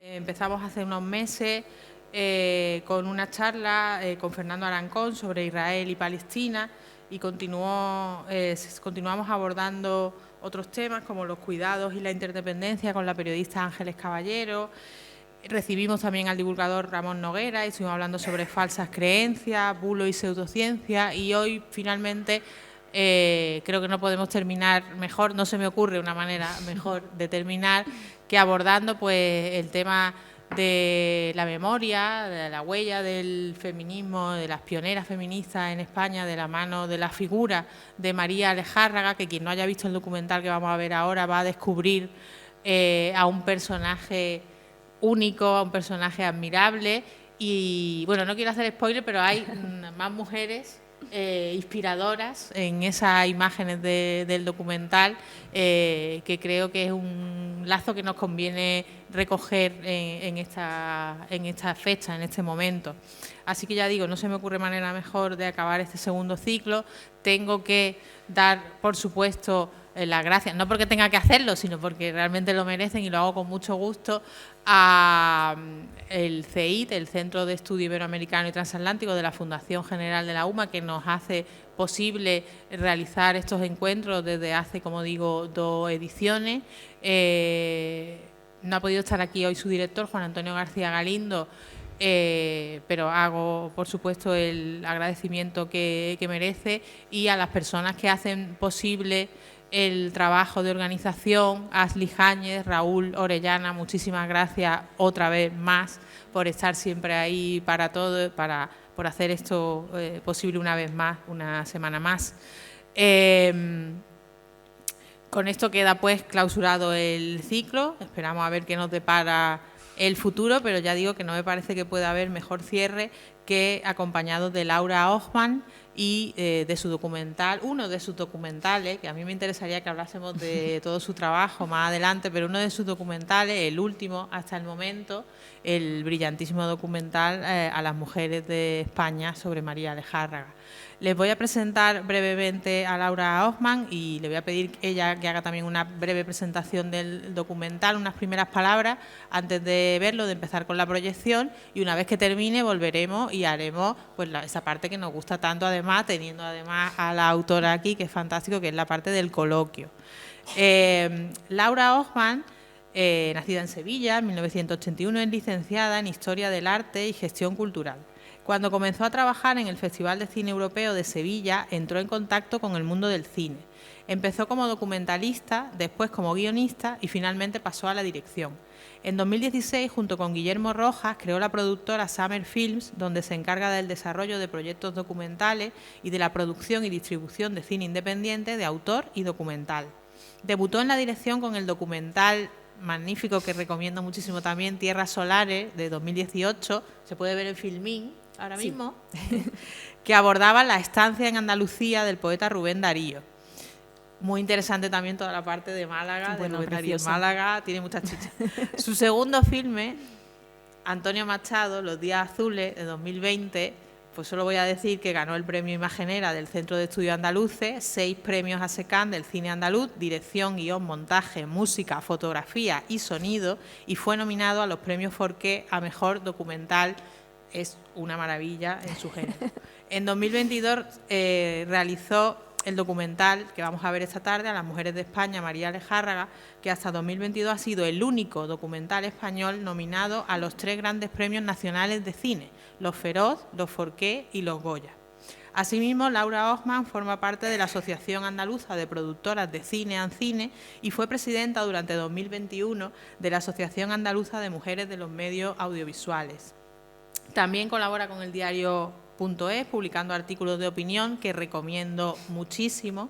Empezamos hace unos meses con una charla con Fernando Arancón sobre Israel y Palestina y continuamos abordando otros temas como los cuidados y la interdependencia con la periodista Ángeles Caballero. Recibimos también al divulgador Ramón Noguera y estuvimos hablando sobre falsas creencias, bulo y pseudociencia, y hoy finalmente creo que no podemos terminar mejor, no se me ocurre una manera mejor de terminar que abordando pues el tema de la memoria, de la huella del feminismo, de las pioneras feministas en España, de la mano de la figura de María Alejárraga, que quien no haya visto el documental que vamos a ver ahora va a descubrir a un personaje único, a un personaje admirable. Y bueno, no quiero hacer spoiler, pero hay más mujeres inspiradoras en esas imágenes del documental, que creo que es un lazo que nos conviene recoger en esta fecha, en este momento. Así que ya digo, no se me ocurre manera mejor de acabar este segundo ciclo. Tengo que dar, por supuesto, las gracias, no porque tenga que hacerlo, sino porque realmente lo merecen y lo hago con mucho gusto, a el CEIT, el Centro de Estudio Iberoamericano y Transatlántico de la Fundación General de la UMA, que nos hace posible realizar estos encuentros desde hace, como digo, 2 ediciones. No ha podido estar aquí hoy su director, Juan Antonio García Galindo, pero hago, por supuesto, el agradecimiento que merece, y a las personas que hacen posible el trabajo de organización, Ashley Jáñez, Raúl Orellana, muchísimas gracias otra vez más por estar siempre ahí para todo, por hacer esto posible una vez más, una semana más. Con esto queda pues clausurado el ciclo, esperamos a ver qué nos depara el futuro, pero ya digo que no me parece que pueda haber mejor cierre que acompañado de Laura Hoffman y de su documental, uno de sus documentales, que a mí me interesaría que hablásemos de todo su trabajo más adelante, pero uno de sus documentales, el último hasta el momento, el brillantísimo documental a las mujeres de España sobre María Alejárraga. Les voy a presentar brevemente a Laura Hoffman y le voy a pedir ella que haga también una breve presentación del documental, unas primeras palabras antes de verlo, de empezar con la proyección, y una vez que termine volveremos y haremos pues esa parte que nos gusta tanto, además, teniendo además a la autora aquí, que es fantástico, que es la parte del coloquio. Laura Hoffman, nacida en Sevilla en 1981, es licenciada en Historia del Arte y Gestión Cultural. Cuando comenzó a trabajar en el Festival de Cine Europeo de Sevilla, entró en contacto con el mundo del cine. Empezó como documentalista, después como guionista y finalmente pasó a la dirección. En 2016, junto con Guillermo Rojas, creó la productora Summer Films, donde se encarga del desarrollo de proyectos documentales y de la producción y distribución de cine independiente de autor y documental. Debutó en la dirección con el documental magnífico que recomiendo muchísimo también, Tierras Solares, de 2018, se puede ver en Filmín ahora mismo, sí. Que abordaba la estancia en Andalucía del poeta Rubén Darío. Muy interesante también toda la parte de Málaga, bueno, de Rubén Darío en Málaga, tiene muchas chichas. Su segundo filme, Antonio Machado, Los días azules, de 2020, pues solo voy a decir que ganó el premio Imagenera del Centro de Estudios Andaluces, 6 premios ASECAN del cine andaluz, dirección, guión, montaje, música, fotografía y sonido, y fue nominado a los premios Forqué a Mejor Documental. Es una maravilla en su género. En 2022 realizó el documental que vamos a ver esta tarde, A las mujeres de España, María Alejárraga, que hasta 2022 ha sido el único documental español nominado a los 3 grandes premios nacionales de cine, los Feroz, los Forqué y los Goya. Asimismo, Laura Hoffman forma parte de la Asociación Andaluza de Productoras de Cine, ANCINE, y fue presidenta durante 2021 de la Asociación Andaluza de Mujeres de los Medios Audiovisuales. También colabora con el diario .es, publicando artículos de opinión que recomiendo muchísimo,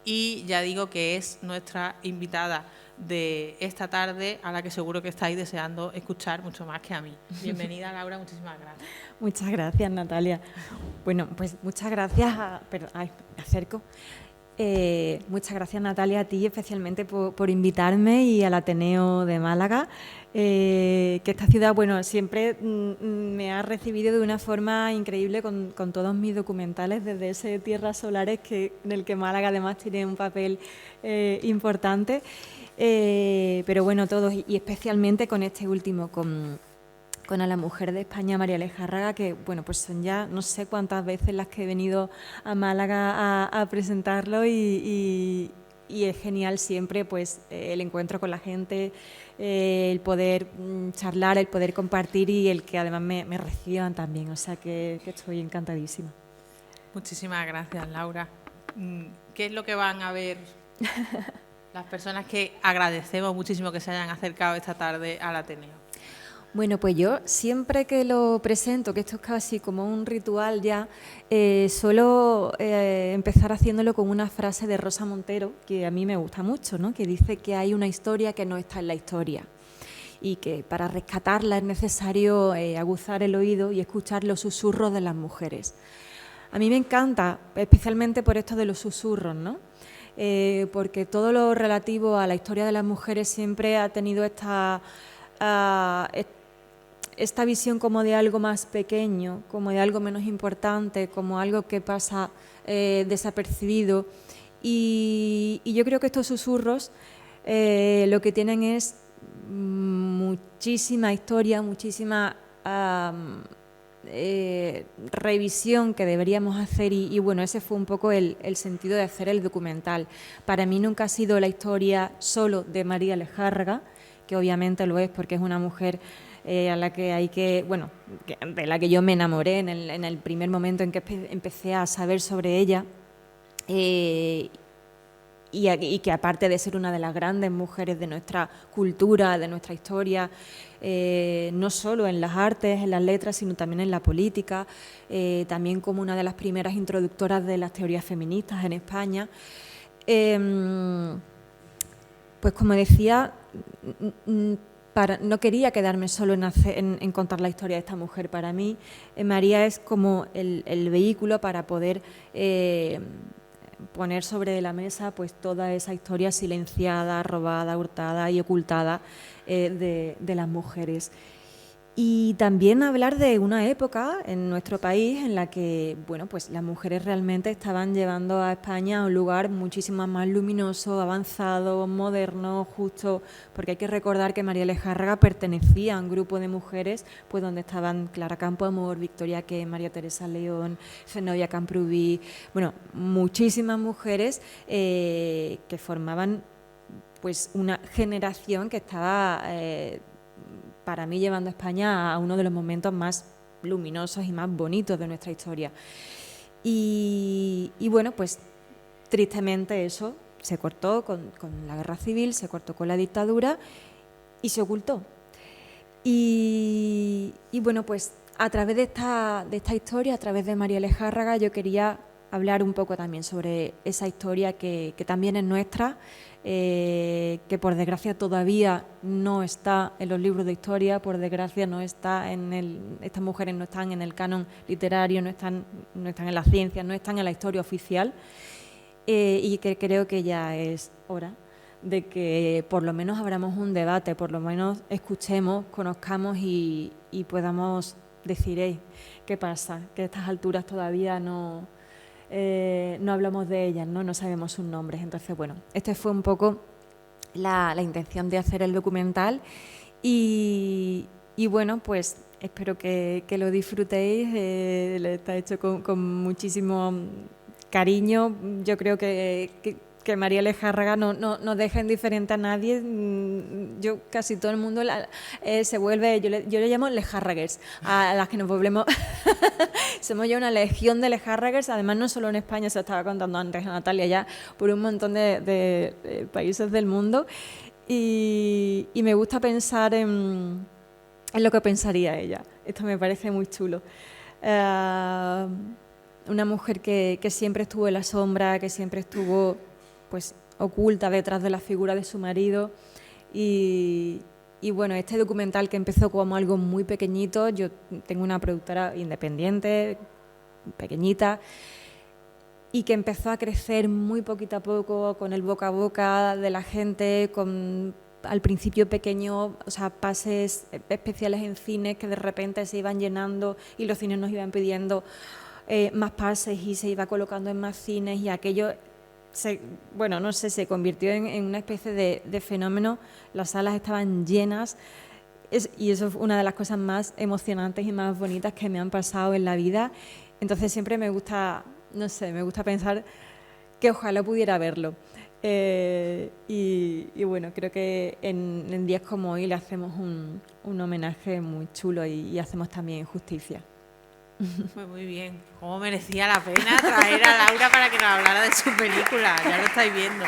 y ya digo que es nuestra invitada de esta tarde, a la que seguro que estáis deseando escuchar mucho más que a mí. Bienvenida, Laura, muchísimas gracias. Muchas gracias, Natalia. Bueno, pues muchas gracias, me acerco. Muchas gracias, Natalia, a ti especialmente por invitarme y al Ateneo de Málaga, que esta ciudad, bueno, siempre me ha recibido de una forma increíble con todos mis documentales, desde ese Tierras Solares, en el que Málaga además tiene un papel importante, pero bueno, todos, y especialmente con este último, con A la mujer de España, María Lejárraga, que bueno, pues son ya no sé cuántas veces las que he venido a Málaga a presentarlo y es genial siempre pues el encuentro con la gente, el poder charlar, el poder compartir y el que además me reciban también, o sea que estoy encantadísima. Muchísimas gracias, Laura. ¿Qué es lo que van a ver las personas que agradecemos muchísimo que se hayan acercado esta tarde al Ateneo? Bueno, pues yo siempre que lo presento, que esto es casi como un ritual ya, suelo empezar haciéndolo con una frase de Rosa Montero, que a mí me gusta mucho, ¿no? Que dice que hay una historia que no está en la historia y que para rescatarla es necesario aguzar el oído y escuchar los susurros de las mujeres. A mí me encanta, especialmente por esto de los susurros, ¿no? Porque todo lo relativo a la historia de las mujeres siempre ha tenido esta visión como de algo más pequeño, como de algo menos importante, como algo que pasa desapercibido. Y yo creo que estos susurros lo que tienen es muchísima historia, muchísima revisión que deberíamos hacer y bueno, ese fue un poco el sentido de hacer el documental. Para mí nunca ha sido la historia solo de María Lejárraga, que obviamente lo es porque es una mujer a la que hay que, bueno, de la que yo me enamoré en el primer momento en que empecé a saber sobre ella y que aparte de ser una de las grandes mujeres de nuestra cultura, de nuestra historia, no solo en las artes, en las letras, sino también en la política, también como una de las primeras introductoras de las teorías feministas en España. Pues como decía, no quería quedarme solo en contar la historia de esta mujer. Para mí, María es como el vehículo para poder poner sobre la mesa pues toda esa historia silenciada, robada, hurtada y ocultada de las mujeres. Y también hablar de una época en nuestro país en la que, bueno, pues las mujeres realmente estaban llevando a España a un lugar muchísimo más luminoso, avanzado, moderno, justo, porque hay que recordar que María Lejárraga pertenecía a un grupo de mujeres, pues donde estaban Clara Campoamor, Victoria Kent, María Teresa León, Zenobia Camprubí, bueno, muchísimas mujeres que formaban pues una generación que estaba para mí llevando a España a uno de los momentos más luminosos y más bonitos de nuestra historia. Y bueno, pues tristemente eso se cortó con la guerra civil, se cortó con la dictadura y se ocultó. Y bueno, pues a través de esta historia, a través de María Lejárraga, yo quería hablar un poco también sobre esa historia que también es nuestra, que por desgracia todavía no está en los libros de historia, por desgracia no está estas mujeres no están en el canon literario, no están en la ciencia, no están en la historia oficial, y que creo que ya es hora de que por lo menos abramos un debate, por lo menos escuchemos, conozcamos y podamos decir, ¿qué pasa? Que a estas alturas todavía no hablamos de ellas, no sabemos sus nombres. Entonces, bueno, esta fue un poco la intención de hacer el documental y bueno, pues espero que lo disfrutéis. Está hecho con muchísimo cariño. Yo creo que María Lejárraga no deja indiferente a nadie. Yo casi todo el mundo se vuelve, yo le llamo Lejárraguers, a las que nos volvemos somos ya una legión de Lejárraguers, además no solo en España, se estaba contando antes a Natalia, ya por un montón de países del mundo y me gusta pensar en lo que pensaría ella. Esto me parece muy chulo. Una mujer que siempre estuvo en la sombra, que siempre estuvo pues oculta detrás de la figura de su marido y bueno, este documental que empezó como algo muy pequeñito, yo tengo una productora independiente, pequeñita, y que empezó a crecer muy poquito a poco con el boca a boca de la gente, con al principio pequeños, o sea, pases especiales en cines que de repente se iban llenando y los cines nos iban pidiendo más pases y se iba colocando en más cines y aquello, bueno, no sé, se convirtió en una especie de fenómeno. Las salas estaban llenas y eso es una de las cosas más emocionantes y más bonitas que me han pasado en la vida. Entonces siempre me gusta, no sé, me gusta pensar que ojalá pudiera verlo. Y bueno, creo que en días como hoy le hacemos un homenaje muy chulo y hacemos también justicia. Pues muy bien, cómo merecía la pena traer a Laura para que nos hablara de su película, ya lo estáis viendo.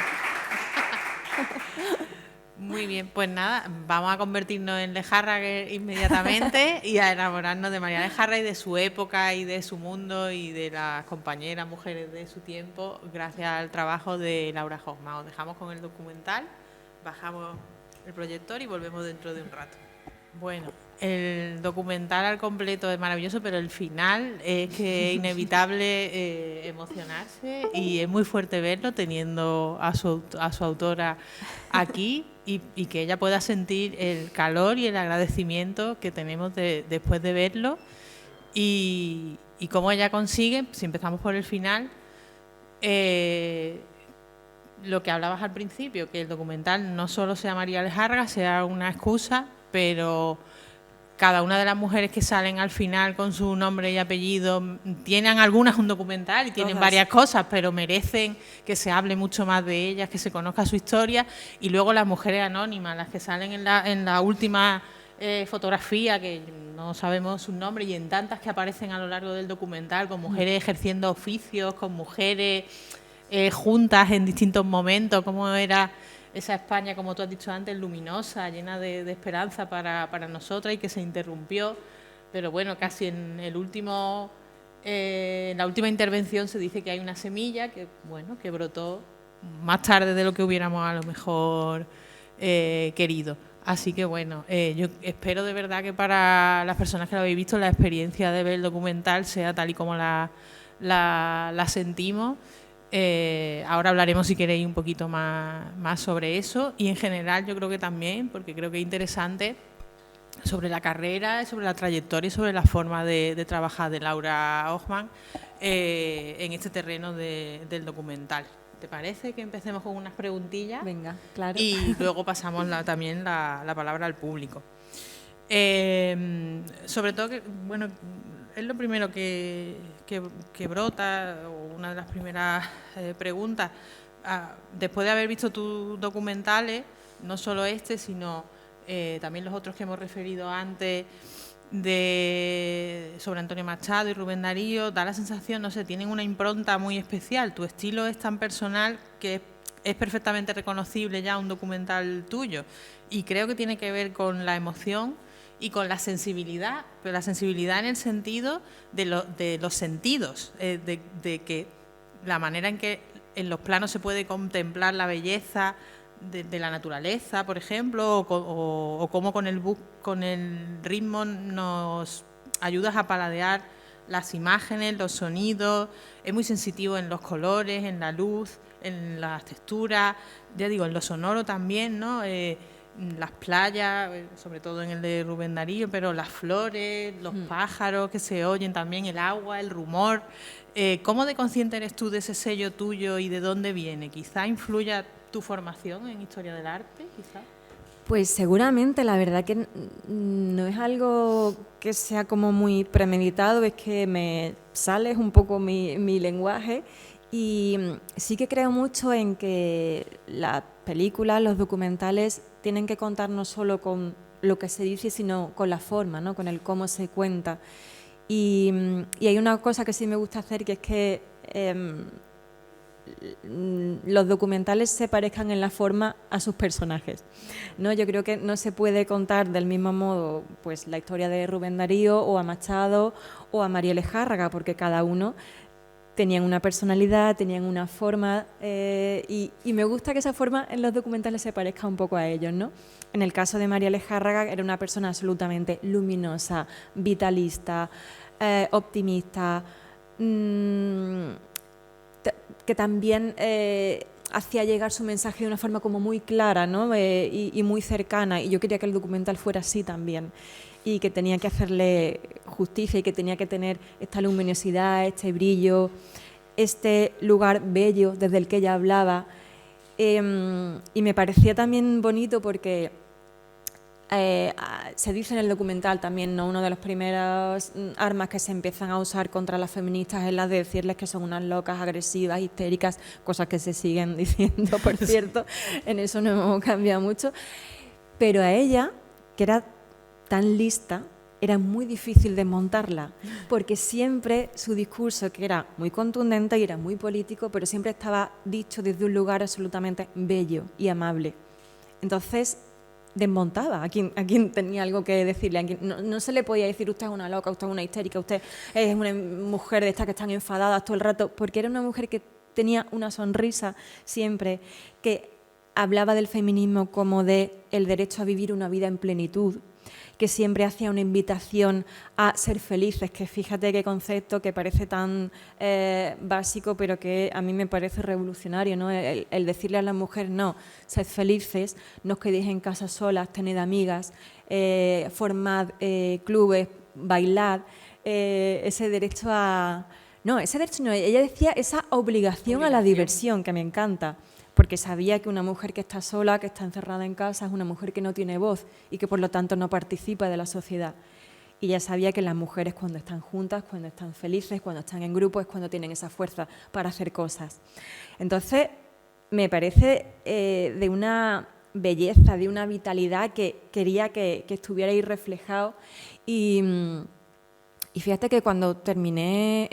Muy bien, pues nada, vamos a convertirnos en Lejárraga inmediatamente y a enamorarnos de María Lejárraga y de su época y de su mundo y de las compañeras mujeres de su tiempo, gracias al trabajo de Laura Hoffman. Os dejamos con el documental, bajamos el proyector y volvemos dentro de un rato. Bueno, el documental al completo es maravilloso, pero el final es que es inevitable emocionarse y es muy fuerte verlo teniendo a su autora aquí y que ella pueda sentir el calor y el agradecimiento que tenemos después de verlo y cómo ella consigue, si empezamos por el final, lo que hablabas al principio, que el documental no solo sea María Lejárraga, sea una excusa, pero cada una de las mujeres que salen al final con su nombre y apellido, tienen algunas un documental y tienen varias cosas, pero merecen que se hable mucho más de ellas, que se conozca su historia. Y luego las mujeres anónimas, las que salen en la última fotografía, que no sabemos sus nombres, y en tantas que aparecen a lo largo del documental, con mujeres ejerciendo oficios, con mujeres juntas en distintos momentos, como era esa España, como tú has dicho antes, luminosa, llena de esperanza para nosotras y que se interrumpió. Pero bueno, casi en la última intervención se dice que hay una semilla que brotó más tarde de lo que hubiéramos a lo mejor querido. Así que bueno, yo espero de verdad que para las personas que lo habéis visto la experiencia de ver el documental sea tal y como la sentimos. Ahora hablaremos, si queréis, un poquito más sobre eso y en general yo creo que también, porque creo que es interesante, sobre la carrera, sobre la trayectoria y sobre la forma de trabajar de Laura Hoffman en este terreno del documental. ¿Te parece que empecemos con unas preguntillas? Venga, claro. Y luego pasamos también la palabra al público. Sobre todo, que bueno, es lo primero que brota, o una de las primeras preguntas. Después de haber visto tus documentales, no solo este, sino también los otros que hemos referido antes, sobre Antonio Machado y Rubén Darío, da la sensación, no sé, tienen una impronta muy especial. Tu estilo es tan personal que es perfectamente reconocible ya un documental tuyo, y creo que tiene que ver con la emoción y con la sensibilidad, pero la sensibilidad en el sentido de los sentidos, de que la manera en que en los planos se puede contemplar la belleza de la naturaleza, por ejemplo, o cómo con el ritmo nos ayudas a paladear las imágenes, los sonidos. Es muy sensitivo en los colores, en la luz, en las texturas, ya digo, en lo sonoro también, ¿no? Las playas, sobre todo en el de Rubén Darío, pero las flores, los pájaros que se oyen también, el agua, el rumor. ¿Cómo de consciente eres tú de ese sello tuyo y de dónde viene? ¿Quizá influya tu formación en historia del arte? ¿Quizá? Pues seguramente, la verdad que no es algo que sea como muy premeditado, es que me sale un poco mi lenguaje. Y sí que creo mucho en que las películas, los documentales, tienen que contar no solo con lo que se dice, sino con la forma, ¿no? Con el cómo se cuenta. Y hay una cosa que sí me gusta hacer, que es que los documentales se parezcan en la forma a sus personajes, ¿no? Yo creo que no se puede contar del mismo modo pues la historia de Rubén Darío o a Machado o a María Lejárraga, porque cada uno tenían una personalidad, tenían una forma y me gusta que esa forma en los documentales se parezca un poco a ellos, ¿no? En el caso de María Lejárraga era una persona absolutamente luminosa, vitalista, optimista, que también hacía llegar su mensaje de una forma como muy clara, ¿no? Y muy cercana, y yo quería que el documental fuera así también, y que tenía que hacerle justicia y que tenía que tener esta luminosidad, este brillo, este lugar bello desde el que ella hablaba. Y me parecía también bonito porque se dice en el documental también, ¿no? Una de las primeras armas que se empiezan a usar contra las feministas es la de decirles que son unas locas, agresivas, histéricas, cosas que se siguen diciendo, por cierto, en eso no hemos cambiado mucho. Pero a ella, que era tan lista, era muy difícil desmontarla, porque siempre su discurso, que era muy contundente y era muy político, pero siempre estaba dicho desde un lugar absolutamente bello y amable. Entonces, desmontaba a quien tenía algo que decirle. No se le podía decir usted es una loca, usted es una histérica, usted es una mujer de estas que están enfadadas todo el rato, porque era una mujer que tenía una sonrisa siempre, que hablaba del feminismo como de el derecho a vivir una vida en plenitud, que siempre hacía una invitación a ser felices, que fíjate qué concepto que parece tan básico, pero que a mí me parece revolucionario, ¿no? El decirle a las mujeres, no, sed felices, no os quedéis en casa solas, tened amigas, formad clubes, bailad, ese derecho a... No, ese derecho no, ella decía esa obligación a la diversión, que me encanta, porque sabía que una mujer que está sola, que está encerrada en casa, es una mujer que no tiene voz y que por lo tanto no participa de la sociedad. Y ella sabía que las mujeres cuando están juntas, cuando están felices, cuando están en grupo, es cuando tienen esa fuerza para hacer cosas. Entonces, me parece de una belleza, de una vitalidad que quería que estuviera ahí reflejado. Y fíjate que cuando terminé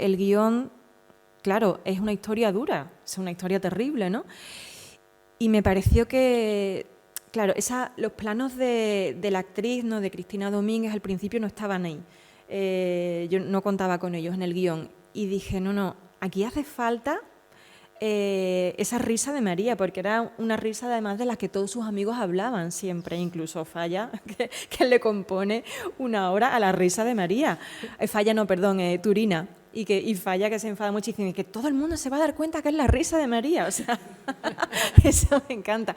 el guión, claro, es una historia dura, es una historia terrible, ¿no? Y me pareció que, claro, los planos de la actriz, ¿no?, de Cristina Domínguez, al principio no estaban ahí. Yo no contaba con ellos en el guión. Y dije, no, aquí hace falta esa risa de María, porque era una risa además de la que todos sus amigos hablaban siempre, incluso Falla, que le compone una obra a la risa de María. Turina. Y Falla, que se enfada muchísimo, y que todo el mundo se va a dar cuenta que es la risa de María, o sea, eso me encanta.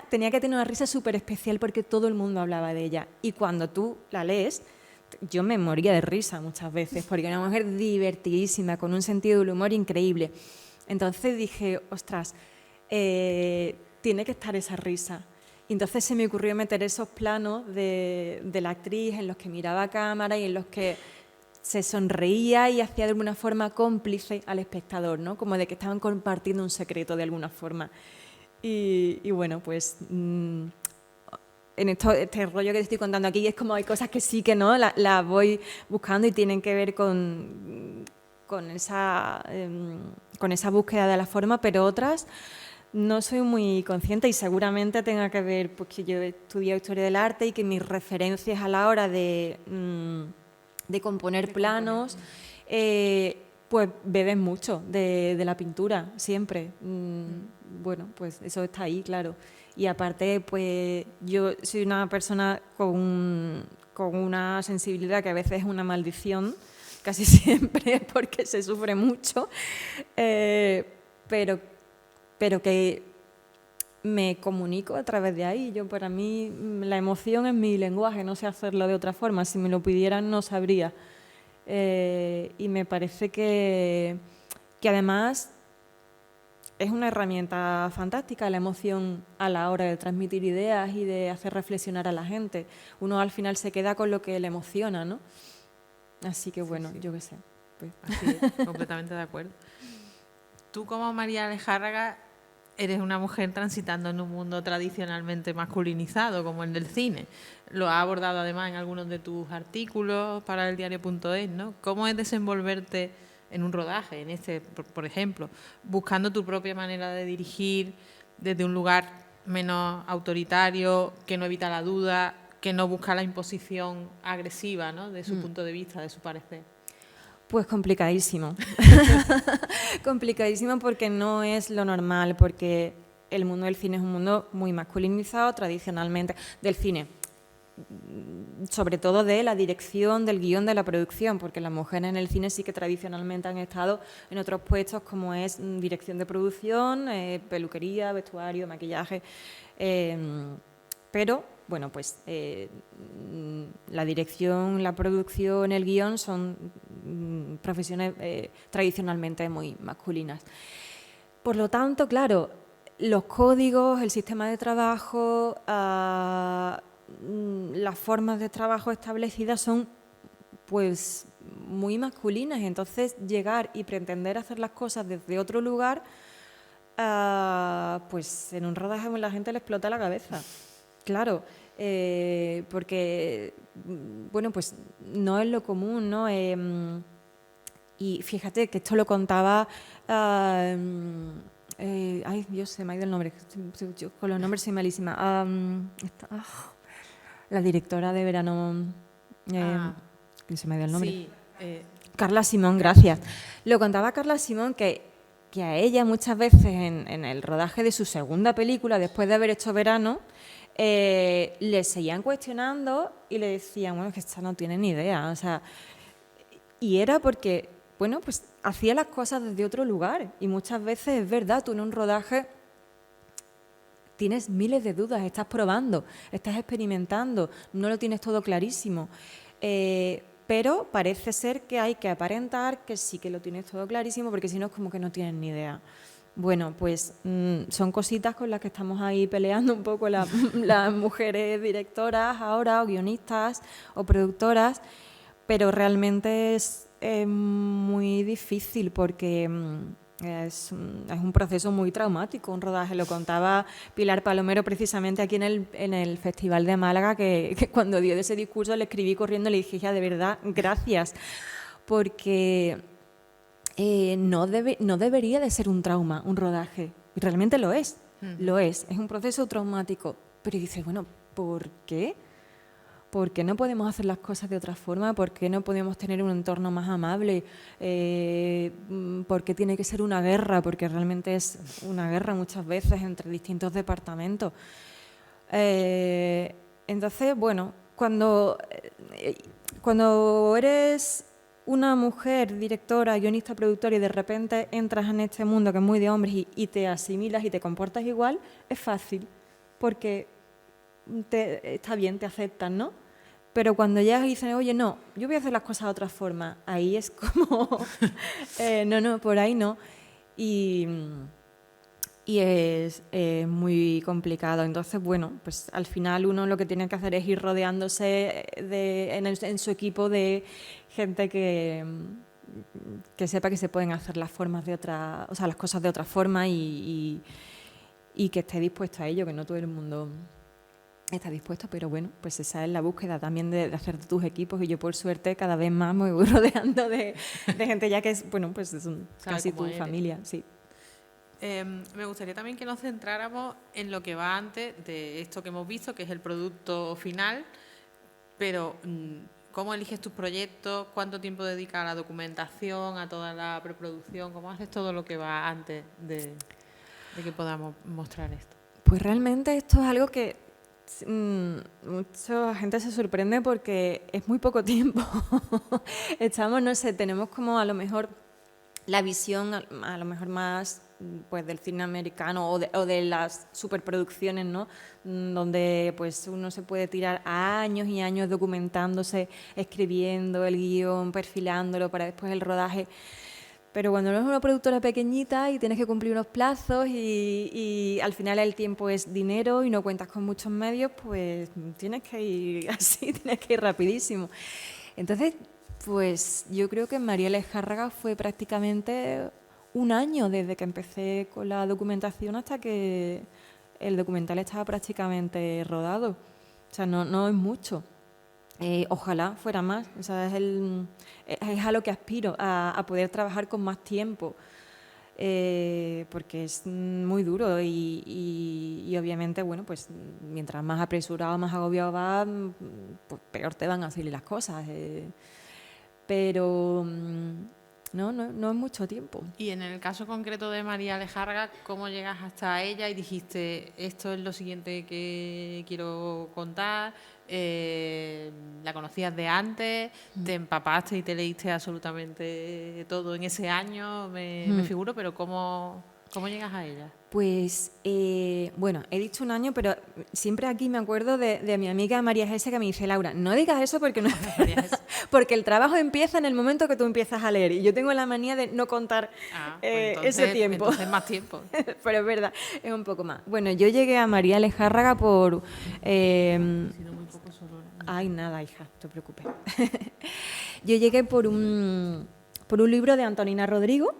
Tenía que tener una risa súper especial porque todo el mundo hablaba de ella, y cuando tú la lees, yo me moría de risa muchas veces, porque era una mujer divertidísima, con un sentido del humor increíble. Entonces dije, ostras, tiene que estar esa risa. Y entonces se me ocurrió meter esos planos de la actriz en los que miraba a cámara y en los que se sonreía y hacía de alguna forma cómplice al espectador, ¿no? Como de que estaban compartiendo un secreto de alguna forma. Y bueno, pues en este rollo que te estoy contando aquí es como hay cosas que sí que no, las voy buscando y tienen que ver con esa búsqueda de la forma, pero otras no soy muy consciente y seguramente tenga que ver porque yo he estudiado Historia del Arte y que mis referencias a la hora de componer planos, pues beben mucho de la pintura, siempre. Bueno, pues eso está ahí, claro. Y aparte, pues yo soy una persona con una sensibilidad que a veces es una maldición, casi siempre porque se sufre mucho, pero que me comunico a través de ahí. Para mí la emoción es mi lenguaje, no sé hacerlo de otra forma. Si me lo pidieran no sabría. Y me parece que además es una herramienta fantástica la emoción a la hora de transmitir ideas y de hacer reflexionar a la gente. Uno al final se queda con lo que le emociona, ¿no? Así que bueno, sí. Yo qué sé. Pues. Así es, completamente de acuerdo. Tú como María Lejárraga eres una mujer transitando en un mundo tradicionalmente masculinizado, como el del cine. Lo has abordado además en algunos de tus artículos para el diario.es, ¿no? ¿Cómo es desenvolverte en un rodaje, por ejemplo, buscando tu propia manera de dirigir desde un lugar menos autoritario, que no evita la duda, que no busca la imposición agresiva, ¿no?, de su punto de vista, de su parecer? Pues complicadísimo. Complicadísimo porque no es lo normal, porque el mundo del cine es un mundo muy masculinizado tradicionalmente, del cine. sobre todo de la dirección, del guión, de la producción, porque las mujeres en el cine sí que tradicionalmente han estado en otros puestos como es dirección de producción, peluquería, vestuario, maquillaje, pero bueno, pues la dirección, la producción, el guión son profesiones tradicionalmente muy masculinas. Por lo tanto, claro, los códigos, el sistema de trabajo, las formas de trabajo establecidas son pues muy masculinas. Entonces, llegar y pretender hacer las cosas desde otro lugar, pues en un rodaje a la gente le explota la cabeza. Claro, porque, bueno, pues no es lo común, ¿no? Y fíjate que esto lo contaba... ay, Dios, se me ha ido el nombre. Yo con los nombres soy malísima. La directora de verano... se me ha ido el nombre. Sí, Carla Simón, gracias. Lo contaba Carla Simón que a ella muchas veces en el rodaje de su segunda película, después de haber hecho Verano, le seguían cuestionando y le decían, bueno, es que esta no tiene ni idea. O sea, y era porque, bueno, pues hacía las cosas desde otro lugar. Y muchas veces es verdad, tú en un rodaje tienes miles de dudas, estás probando, estás experimentando, no lo tienes todo clarísimo. Pero parece ser que hay que aparentar que sí que lo tienes todo clarísimo, porque si no es como que no tienes ni idea. Bueno, pues son cositas con las que estamos ahí peleando un poco las mujeres directoras ahora, o guionistas, o productoras, pero realmente es muy difícil porque es un proceso muy traumático, un rodaje. Lo contaba Pilar Palomero precisamente aquí en el Festival de Málaga, que cuando dio ese discurso le escribí corriendo y le dije, ya, de verdad, gracias, porque no debería de ser un trauma, un rodaje, y realmente lo es, es un proceso traumático, pero dices, bueno, ¿por qué? ¿Por qué no podemos hacer las cosas de otra forma? ¿Por qué no podemos tener un entorno más amable? ¿Por qué tiene que ser una guerra? Porque realmente es una guerra muchas veces entre distintos departamentos. Entonces, bueno, cuando eres una mujer directora, guionista, productora y de repente entras en este mundo que es muy de hombres y te asimilas y te comportas igual, es fácil, porque está bien, te aceptan, ¿no? Pero cuando llegas y dicen, oye, no, yo voy a hacer las cosas de otra forma, ahí es como, no, por ahí no. Y es muy complicado. Entonces, bueno, pues al final uno lo que tiene que hacer es ir rodeándose en su equipo de gente que sepa que se pueden hacer las cosas de otra forma y que esté dispuesto a ello, que no todo el mundo está dispuesto, pero bueno, pues esa es la búsqueda también de hacer tus equipos, y yo por suerte cada vez más me voy rodeando de gente ya que es, bueno, pues es casi tu familia, sí. Me gustaría también que nos centráramos en lo que va antes de esto que hemos visto, que es el producto final, pero ¿cómo eliges tus proyectos? ¿Cuánto tiempo dedicas a la documentación, a toda la preproducción? ¿Cómo haces todo lo que va antes de que podamos mostrar esto? Pues realmente esto es algo que mucha gente se sorprende porque es muy poco tiempo. Estamos, no sé, tenemos como a lo mejor la visión a lo mejor más pues del cine americano o de las superproducciones, ¿no? Donde pues uno se puede tirar años y años documentándose, escribiendo el guión, perfilándolo para después el rodaje. Pero cuando eres una productora pequeñita y tienes que cumplir unos plazos y al final el tiempo es dinero y no cuentas con muchos medios, pues tienes que ir así, tienes que ir rapidísimo. Entonces, pues yo creo que María Lejárraga fue prácticamente un año desde que empecé con la documentación hasta que el documental estaba prácticamente rodado. O sea, no es mucho. Ojalá fuera más, o sea, es a lo que aspiro, a poder trabajar con más tiempo, porque es muy duro y obviamente, bueno, pues mientras más apresurado, más agobiado vas, pues peor te van a salir las cosas, pero no es mucho tiempo. Y en el caso concreto de María Lejárraga, ¿cómo llegas hasta ella y dijiste, esto es lo siguiente que quiero contar? ¿La conocías de antes? ¿Te empapaste y te leíste absolutamente todo en ese año? Me figuro, pero ¿cómo llegas a ella? Pues, bueno, he dicho un año, pero siempre aquí me acuerdo de mi amiga María Gese, que me dice: Laura, no digas eso porque no es verdad, porque el trabajo empieza en el momento que tú empiezas a leer, y yo tengo la manía de no contar pues ese tiempo. Entonces más tiempo. Pero es verdad, es un poco más. Bueno, yo llegué a María Lejárraga por... sido muy poco solo. Ay, nada, hija, no te preocupes. Yo llegué por un libro de Antonina Rodrigo,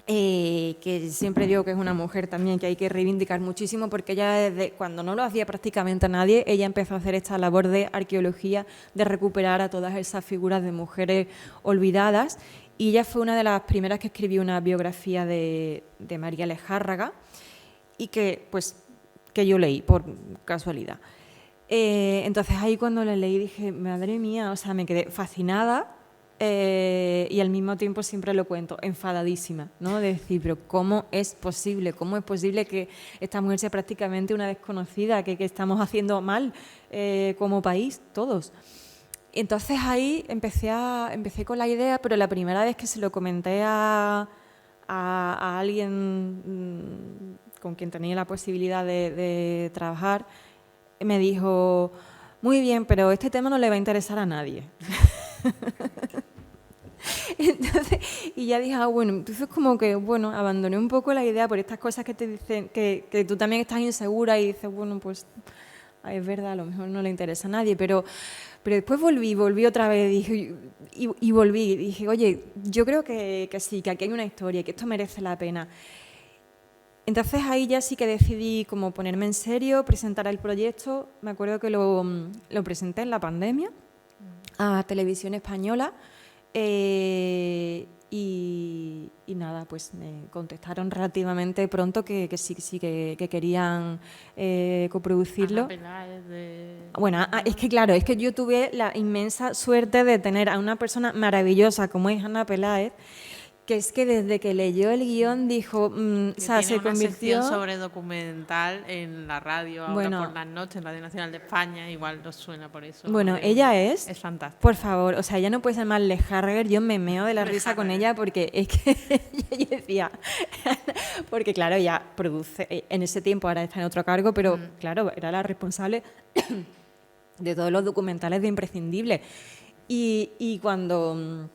que siempre digo que es una mujer también que hay que reivindicar muchísimo, porque ella, desde cuando no lo hacía prácticamente nadie, ella empezó a hacer esta labor de arqueología, de recuperar a todas esas figuras de mujeres olvidadas, y ella fue una de las primeras que escribió una biografía de María Lejárraga, y que yo leí por casualidad. Entonces ahí cuando la leí dije: madre mía, o sea, me quedé fascinada. Y al mismo tiempo, siempre lo cuento, enfadadísima, ¿no? De decir, pero ¿cómo es posible? ¿Cómo es posible que esta mujer sea prácticamente una desconocida, que estamos haciendo mal como país, todos? Entonces ahí empecé con la idea, pero la primera vez que se lo comenté a alguien con quien tenía la posibilidad de trabajar, me dijo: muy bien, pero este tema no le va a interesar a nadie. Entonces, y ya dije: bueno, entonces como que, bueno, abandoné un poco la idea por estas cosas que te dicen, que tú también estás insegura y dices, bueno, pues es verdad, a lo mejor no le interesa a nadie, pero después volví otra vez, dije, y volví, dije, oye, yo creo que sí, que aquí hay una historia, que esto merece la pena. Entonces ahí ya sí que decidí como ponerme en serio, presentar el proyecto. Me acuerdo que lo presenté en la pandemia a Televisión Española, y nada, pues me contestaron relativamente pronto que sí que querían coproducirlo. Ana Peláez Bueno, es que claro, es que yo tuve la inmensa suerte de tener a una persona maravillosa como es Ana Peláez, que es que desde que leyó el guión dijo, o sea, se convirtió... Tiene una sección sobre documental en la radio, ahora por las noches, en Radio Nacional de España, igual nos suena por eso. Bueno, ella es fantástica. Por favor, o sea, ella no puede ser más Lejárraga, yo me meo de la risa con ella, porque es que yo decía, porque claro, ella produce, en ese tiempo, ahora está en otro cargo, pero claro, era la responsable de todos los documentales de Imprescindible. Y cuando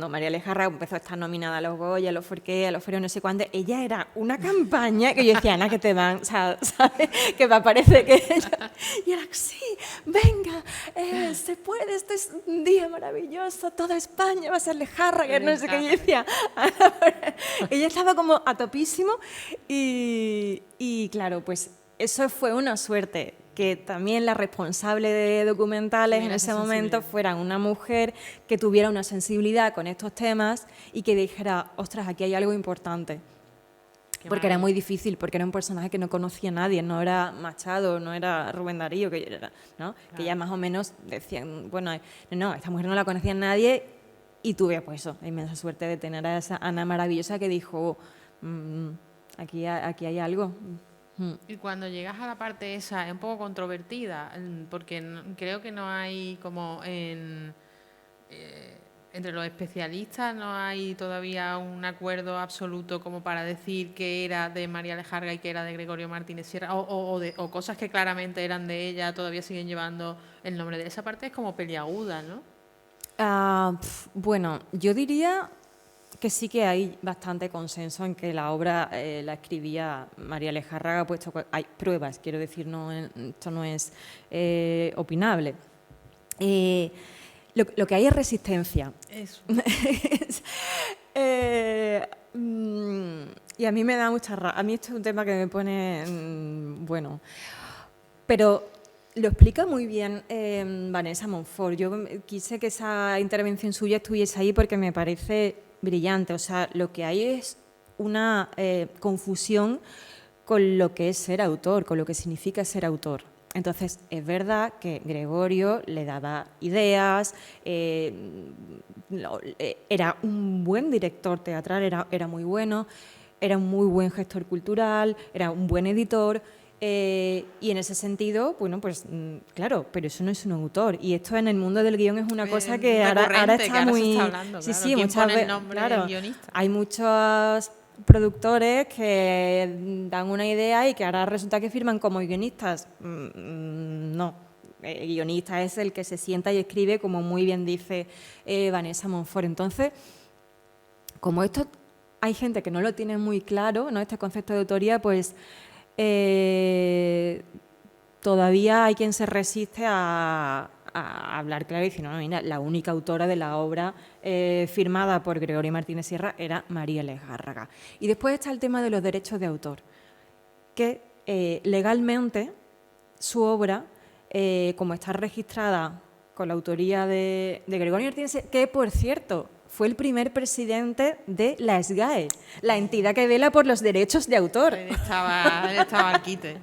María Lejárraga empezó a estar nominada a los Goya, a los Forqué, a los Feroz, no sé cuándo, ella era una campaña que yo decía: Ana, que te van, o sea, ¿sabes? Que me parece que ella... Y era: sí, venga, se puede, este es un día maravilloso, toda España va a ser Lejárraga, no sé qué. Y yo decía, Ana, ella estaba como a topísimo, y claro, pues eso fue una suerte, que también la responsable de documentales en ese momento fuera una mujer que tuviera una sensibilidad con estos temas y que dijera: ostras, aquí hay algo importante. Porque era muy difícil, porque era un personaje que no conocía a nadie, no era Machado, no era Rubén Darío, que era, ¿no? Claro. Que ya más o menos decían, bueno, no, esta mujer no la conocía nadie, y tuve pues eso, la inmensa suerte de tener a esa Ana maravillosa que dijo, aquí hay algo. Y cuando llegas a la parte esa, es un poco controvertida, porque creo que no hay como entre los especialistas no hay todavía un acuerdo absoluto como para decir que era de María Lejárraga y que era de Gregorio Martínez Sierra, o cosas que claramente eran de ella todavía siguen llevando el nombre de esa parte. Es como peliaguda, ¿no? Bueno, yo diría que sí que hay bastante consenso en que la obra la escribía María Lejárraga, puesto que hay pruebas, quiero decir, esto no es opinable. Lo que hay es resistencia. Eso. Y a mí me da mucha rabia. A mí esto es un tema que me pone... bueno, pero lo explica muy bien Vanessa Monfort. Yo quise que esa intervención suya estuviese ahí porque me parece brillante. O sea, lo que hay es una confusión con lo que es ser autor, con lo que significa ser autor. Entonces, es verdad que Gregorio le daba ideas, era un buen director teatral, era muy bueno, era un muy buen gestor cultural, era un buen editor, Y en ese sentido, bueno, pues claro, pero eso no es un autor. Y esto en el mundo del guión es una cosa que ahora está muy... Se está hablando, sí, claro. sí, ¿Quién muchas pone veces, el nombre claro, del guionista? hay muchos productores que dan una idea y que ahora resulta que firman como guionistas. No, el guionista es el que se sienta y escribe, como muy bien dice Vanessa Monfort. Entonces, como esto hay gente que no lo tiene muy claro, ¿no? Este concepto de autoría, pues todavía hay quien se resiste a hablar claro y decir, no, mira, la única autora de la obra firmada por Gregorio Martínez Sierra era María Lejárraga. Y después está el tema de los derechos de autor, que legalmente su obra, como está registrada con la autoría de Gregorio Martínez Sierra, que por cierto fue el primer presidente de la SGAE, la entidad que vela por los derechos de autor. Él estaba al quite.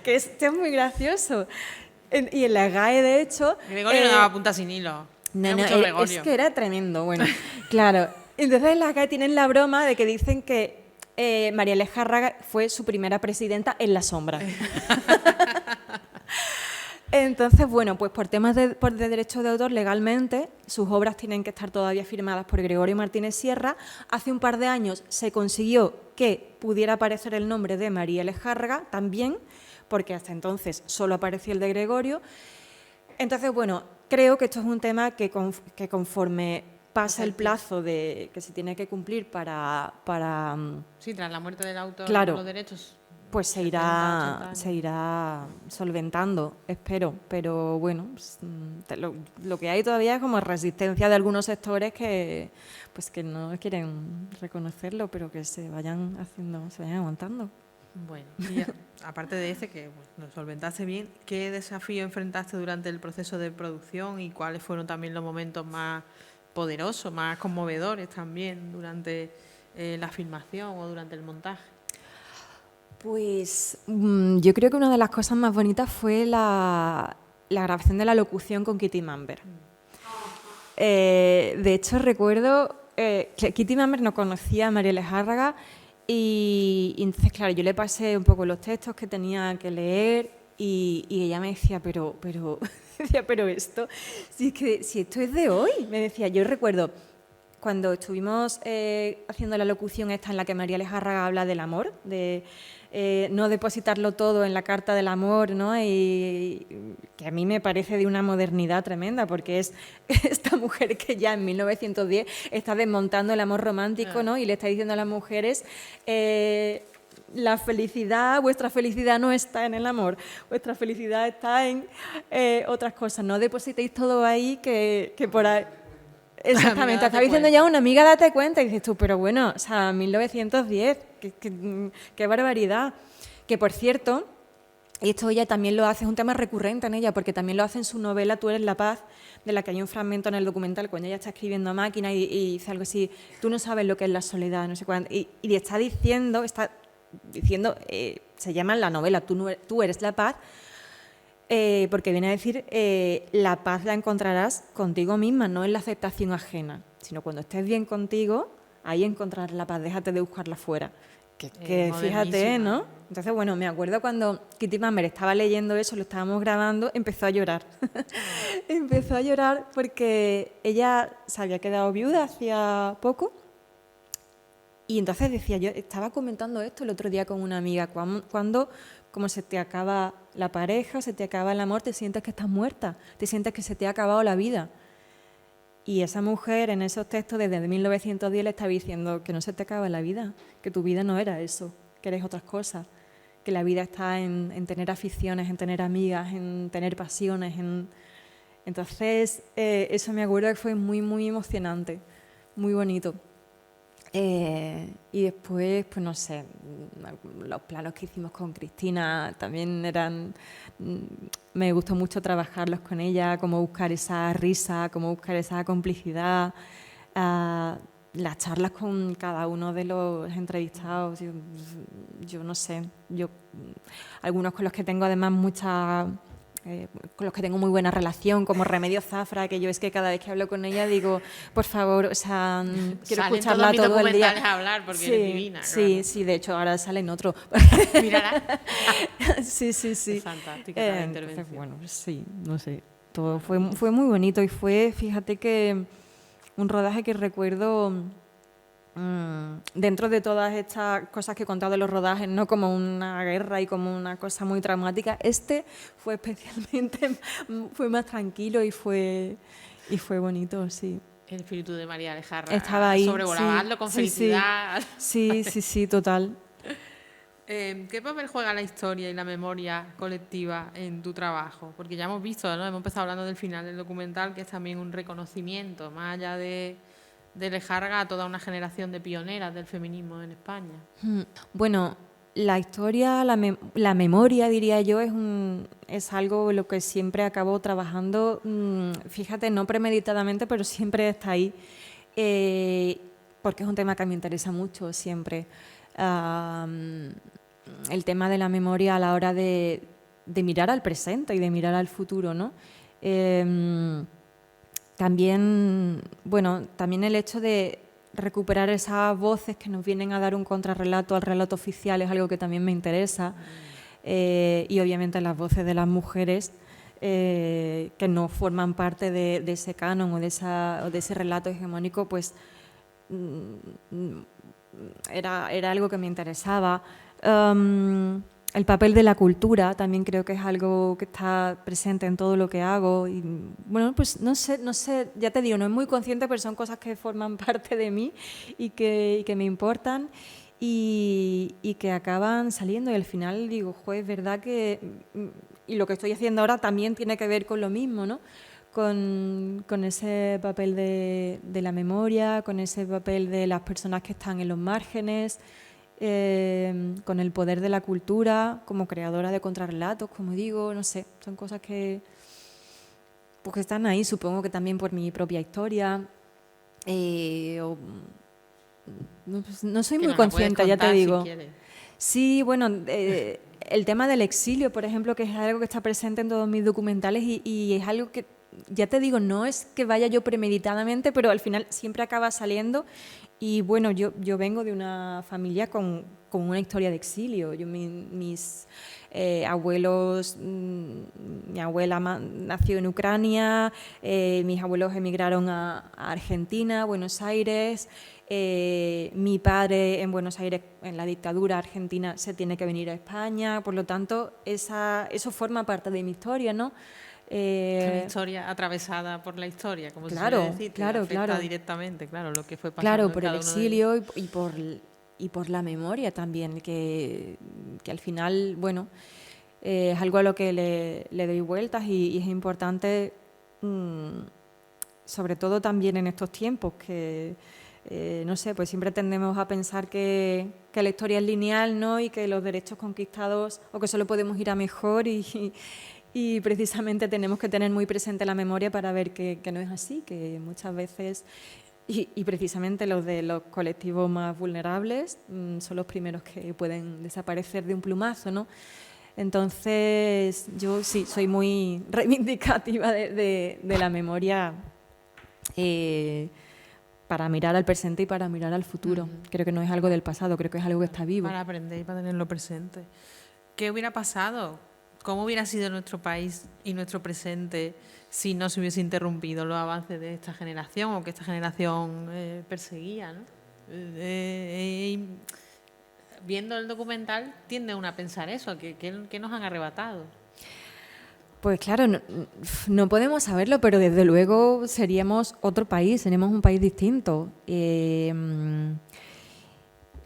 Que es muy gracioso. Y en la SGAE, de hecho... Gregorio no daba punta sin hilo. Es que era tremendo. Bueno, claro. Entonces en la SGAE tienen la broma de que dicen que María Lejárraga fue su primera presidenta en la sombra. Entonces, bueno, pues por temas de derechos de autor, legalmente, sus obras tienen que estar todavía firmadas por Gregorio Martínez Sierra. Hace un par de años se consiguió que pudiera aparecer el nombre de María Lejárraga también, porque hasta entonces solo aparecía el de Gregorio. Entonces, bueno, creo que esto es un tema que conforme pasa el plazo que se tiene que cumplir para sí, tras la muerte del autor, claro, los derechos... pues se irá solventando, espero. Pero bueno, pues, lo que hay todavía es como resistencia de algunos sectores que no quieren reconocerlo, pero que se vayan aguantando. Bueno, y aparte de que nos solventaste bien, ¿qué desafío enfrentaste durante el proceso de producción y cuáles fueron también los momentos más poderosos, más conmovedores también durante la filmación o durante el montaje? Pues yo creo que una de las cosas más bonitas fue la grabación de la locución con Kitty Mamber. De hecho, recuerdo que Kitty Mamber no conocía a María Lejárraga y entonces, claro, yo le pasé un poco los textos que tenía que leer y ella me decía, pero esto, si esto es de hoy, me decía. Yo recuerdo cuando estuvimos haciendo la locución esta en la que María Lejárraga habla del amor, de no depositarlo todo en la carta del amor, ¿no? Y que a mí me parece de una modernidad tremenda, porque es esta mujer que ya en 1910 está desmontando el amor romántico, ¿no? Y le está diciendo a las mujeres, vuestra felicidad no está en el amor, vuestra felicidad está en otras cosas, no depositéis todo ahí que por ahí... Exactamente, estaba diciendo ya una amiga, date cuenta, y dices tú, pero bueno, o sea, 1910, qué barbaridad. Que por cierto, y esto ella también lo hace, es un tema recurrente en ella, porque también lo hace en su novela Tú eres la paz, de la que hay un fragmento en el documental cuando ella está escribiendo a máquina y dice algo así, tú no sabes lo que es la soledad, no sé cuánto, y está diciendo, se llama en la novela Tú eres la paz, porque viene a decir, la paz la encontrarás contigo misma, no en la aceptación ajena, sino cuando estés bien contigo, ahí encontrarás la paz, déjate de buscarla fuera. Que fíjate, ¿no? Entonces, bueno, me acuerdo cuando Kitty Mamber estaba leyendo eso, lo estábamos grabando, empezó a llorar. Empezó a llorar porque ella se había quedado viuda hacía poco. Y entonces decía, yo estaba comentando esto el otro día con una amiga, cuando como se te acaba la pareja, se te acaba el amor, te sientes que estás muerta, te sientes que se te ha acabado la vida. Y esa mujer en esos textos desde 1910 le estaba diciendo que no se te acaba la vida, que tu vida no era eso, que eres otras cosas, que la vida está en tener aficiones, en tener amigas, en tener pasiones. Entonces, eso me acuerdo que fue muy, muy emocionante, muy bonito. Y después, pues no sé, los planos que hicimos con Cristina también me gustó mucho trabajarlos con ella, cómo buscar esa risa, cómo buscar esa complicidad, las charlas con cada uno de los entrevistados, yo no sé, algunos con los que tengo además mucha con los que tengo muy buena relación, como Remedios Zafra, que yo es que cada vez que hablo con ella digo, por favor, o sea, quiero Salen escucharla todos mis todo el día. documentales a hablar porque eres divina. Sí, Claro. sí, de hecho ahora sale en otro. Mírala. Sí, sí, sí. Es fantástica la Entonces, intervención. bueno, sí, no sé, todo fue muy bonito y fue, fíjate que un rodaje que recuerdo dentro de todas estas cosas que he contado de los rodajes, no como una guerra y como una cosa muy traumática, este fue especialmente, fue más tranquilo y fue bonito, sí. El espíritu de María Lejarra. Estaba ahí, Sobrevolarlo con felicidad. Sí, sí, sí, total. ¿Qué papel juega la historia y la memoria colectiva en tu trabajo? Porque ya hemos visto, ¿no? Hemos empezado hablando del final del documental, que es también un reconocimiento, más allá de Lejarga, a toda una generación de pioneras del feminismo en España. Bueno, la historia, la memoria, diría yo, es algo lo que siempre acabo trabajando, fíjate, no premeditadamente, pero siempre está ahí, porque es un tema que me interesa mucho siempre. El tema de la memoria a la hora de mirar al presente y de mirar al futuro, ¿no? También, bueno, también el hecho de recuperar esas voces que nos vienen a dar un contrarrelato al relato oficial es algo que también me interesa. Y obviamente las voces de las mujeres que no forman parte de ese canon o de ese relato hegemónico, pues era algo que me interesaba. El papel de la cultura también creo que es algo que está presente en todo lo que hago. Y bueno, pues no sé, ya te digo, no es muy consciente, pero son cosas que forman parte de mí y que me importan y que acaban saliendo. Y al final digo, es verdad que... Y lo que estoy haciendo ahora también tiene que ver con lo mismo, ¿no? Con ese papel de la memoria, con ese papel de las personas que están en los márgenes, con el poder de la cultura, como creadora de contrarrelatos, como digo, no sé, son cosas que, pues, que están ahí, supongo que también por mi propia historia. No soy muy consciente, ya te digo. Sí, bueno, el tema del exilio, por ejemplo, que es algo que está presente en todos mis documentales y es algo que, ya te digo, no es que vaya yo premeditadamente, pero al final siempre acaba saliendo. Y bueno, yo vengo de una familia con una historia de exilio. Mis abuelos, mi abuela nació en Ucrania, mis abuelos emigraron a Argentina, Buenos Aires. Mi padre en Buenos Aires, en la dictadura argentina, se tiene que venir a España. Por lo tanto, eso forma parte de mi historia, ¿no? Una historia atravesada por la historia, como claro, se suele decir, claro, afecta claro. directamente, claro, lo que fue pasando. Claro, en por cada el uno exilio y por la memoria también, que al final, bueno, es algo a lo que le doy vueltas y es importante, sobre todo también en estos tiempos, que no sé, pues siempre tendemos a pensar que la historia es lineal, ¿no? Y que los derechos conquistados o que solo podemos ir a mejor y precisamente tenemos que tener muy presente la memoria para ver que no es así, que muchas veces, y precisamente los de los colectivos más vulnerables son los primeros que pueden desaparecer de un plumazo, ¿no? Entonces, yo sí, soy muy reivindicativa de la memoria para mirar al presente y para mirar al futuro. Creo que no es algo del pasado, creo que es algo que está vivo. Para aprender y para tenerlo presente. ¿Qué hubiera pasado? ¿Cómo hubiera sido nuestro país y nuestro presente si no se hubiese interrumpido los avances de esta generación o que esta generación perseguía, ¿no? Viendo el documental tiende uno a pensar eso, que nos han arrebatado. Pues claro, no podemos saberlo, pero desde luego seríamos otro país, seríamos un país distinto.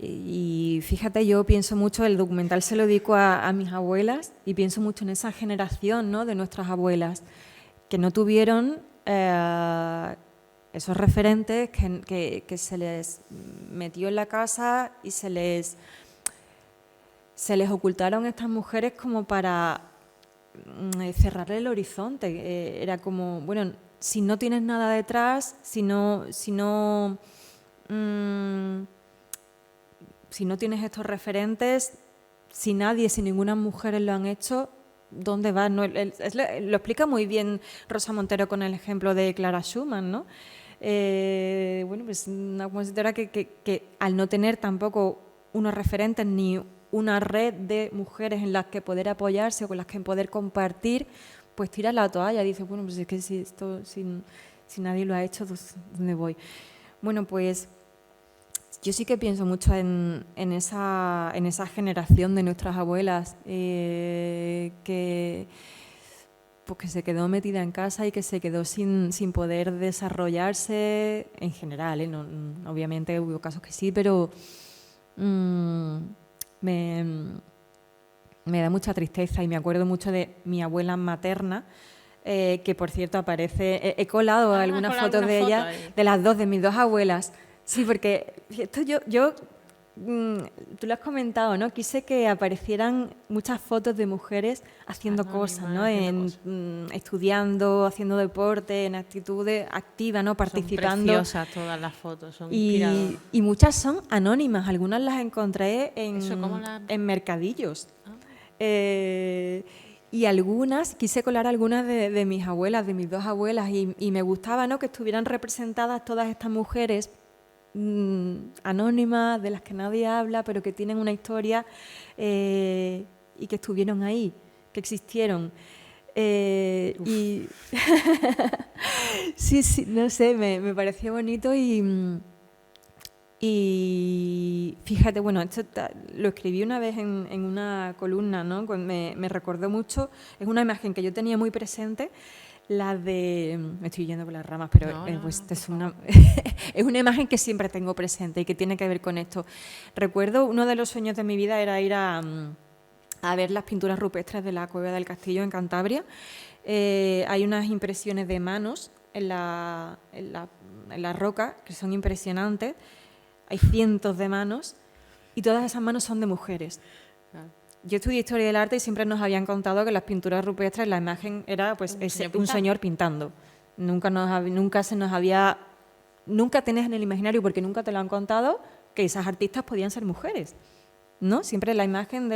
Y fíjate, yo pienso mucho, el documental se lo dedico a mis abuelas y pienso mucho en esa generación, ¿no?, de nuestras abuelas que no tuvieron esos referentes que se les metió en la casa y se les ocultaron estas mujeres como para cerrarle el horizonte. Era como, bueno, si no tienes nada detrás, si no tienes estos referentes, si ninguna mujer lo han hecho, dónde vas, ¿no? Lo explica muy bien Rosa Montero con el ejemplo de Clara Schumann, ¿no? Bueno, pues una compositora que al no tener tampoco unos referentes ni una red de mujeres en las que poder apoyarse o con las que poder compartir, pues tira la toalla y dice, bueno, pues es que si nadie lo ha hecho, pues, ¿dónde voy? Bueno, pues yo sí que pienso mucho en esa generación de nuestras abuelas que se quedó metida en casa y que se quedó sin poder desarrollarse en general, ¿eh? No, obviamente hubo casos que sí, pero me da mucha tristeza y me acuerdo mucho de mi abuela materna, que por cierto aparece, he colado algunas fotos de ella, de las dos, de mis dos abuelas. Sí, porque esto yo tú lo has comentado, ¿no? Quise que aparecieran muchas fotos de mujeres haciendo cosas, ¿no? Estudiando, haciendo deporte, en actitudes activas, ¿no? Participando. Son preciosas todas las fotos, son inspiradoras. Y muchas son anónimas, algunas las encontré en mercadillos. Y algunas, quise colar algunas de mis abuelas, de mis dos abuelas, y me gustaba, ¿no? Que estuvieran representadas todas estas mujeres anónimas, de las que nadie habla, pero que tienen una historia y que estuvieron ahí, que existieron. Y sí, no sé, me pareció bonito y fíjate, bueno, esto lo escribí una vez en una columna, ¿no? Me recordó mucho, es una imagen que yo tenía muy presente, la de... Me estoy yendo por las ramas, pero es una imagen que siempre tengo presente y que tiene que ver con esto. Recuerdo, uno de los sueños de mi vida era ir a ver las pinturas rupestres de la Cueva del Castillo en Cantabria. Hay unas impresiones de manos en la roca que son impresionantes. Hay cientos de manos y todas esas manos son de mujeres. Yo estudié Historia del Arte y siempre nos habían contado que las pinturas rupestres, la imagen era pues un señor pintando. Nunca tenés en el imaginario, porque nunca te lo han contado, que esas artistas podían ser mujeres, ¿no? Siempre la imagen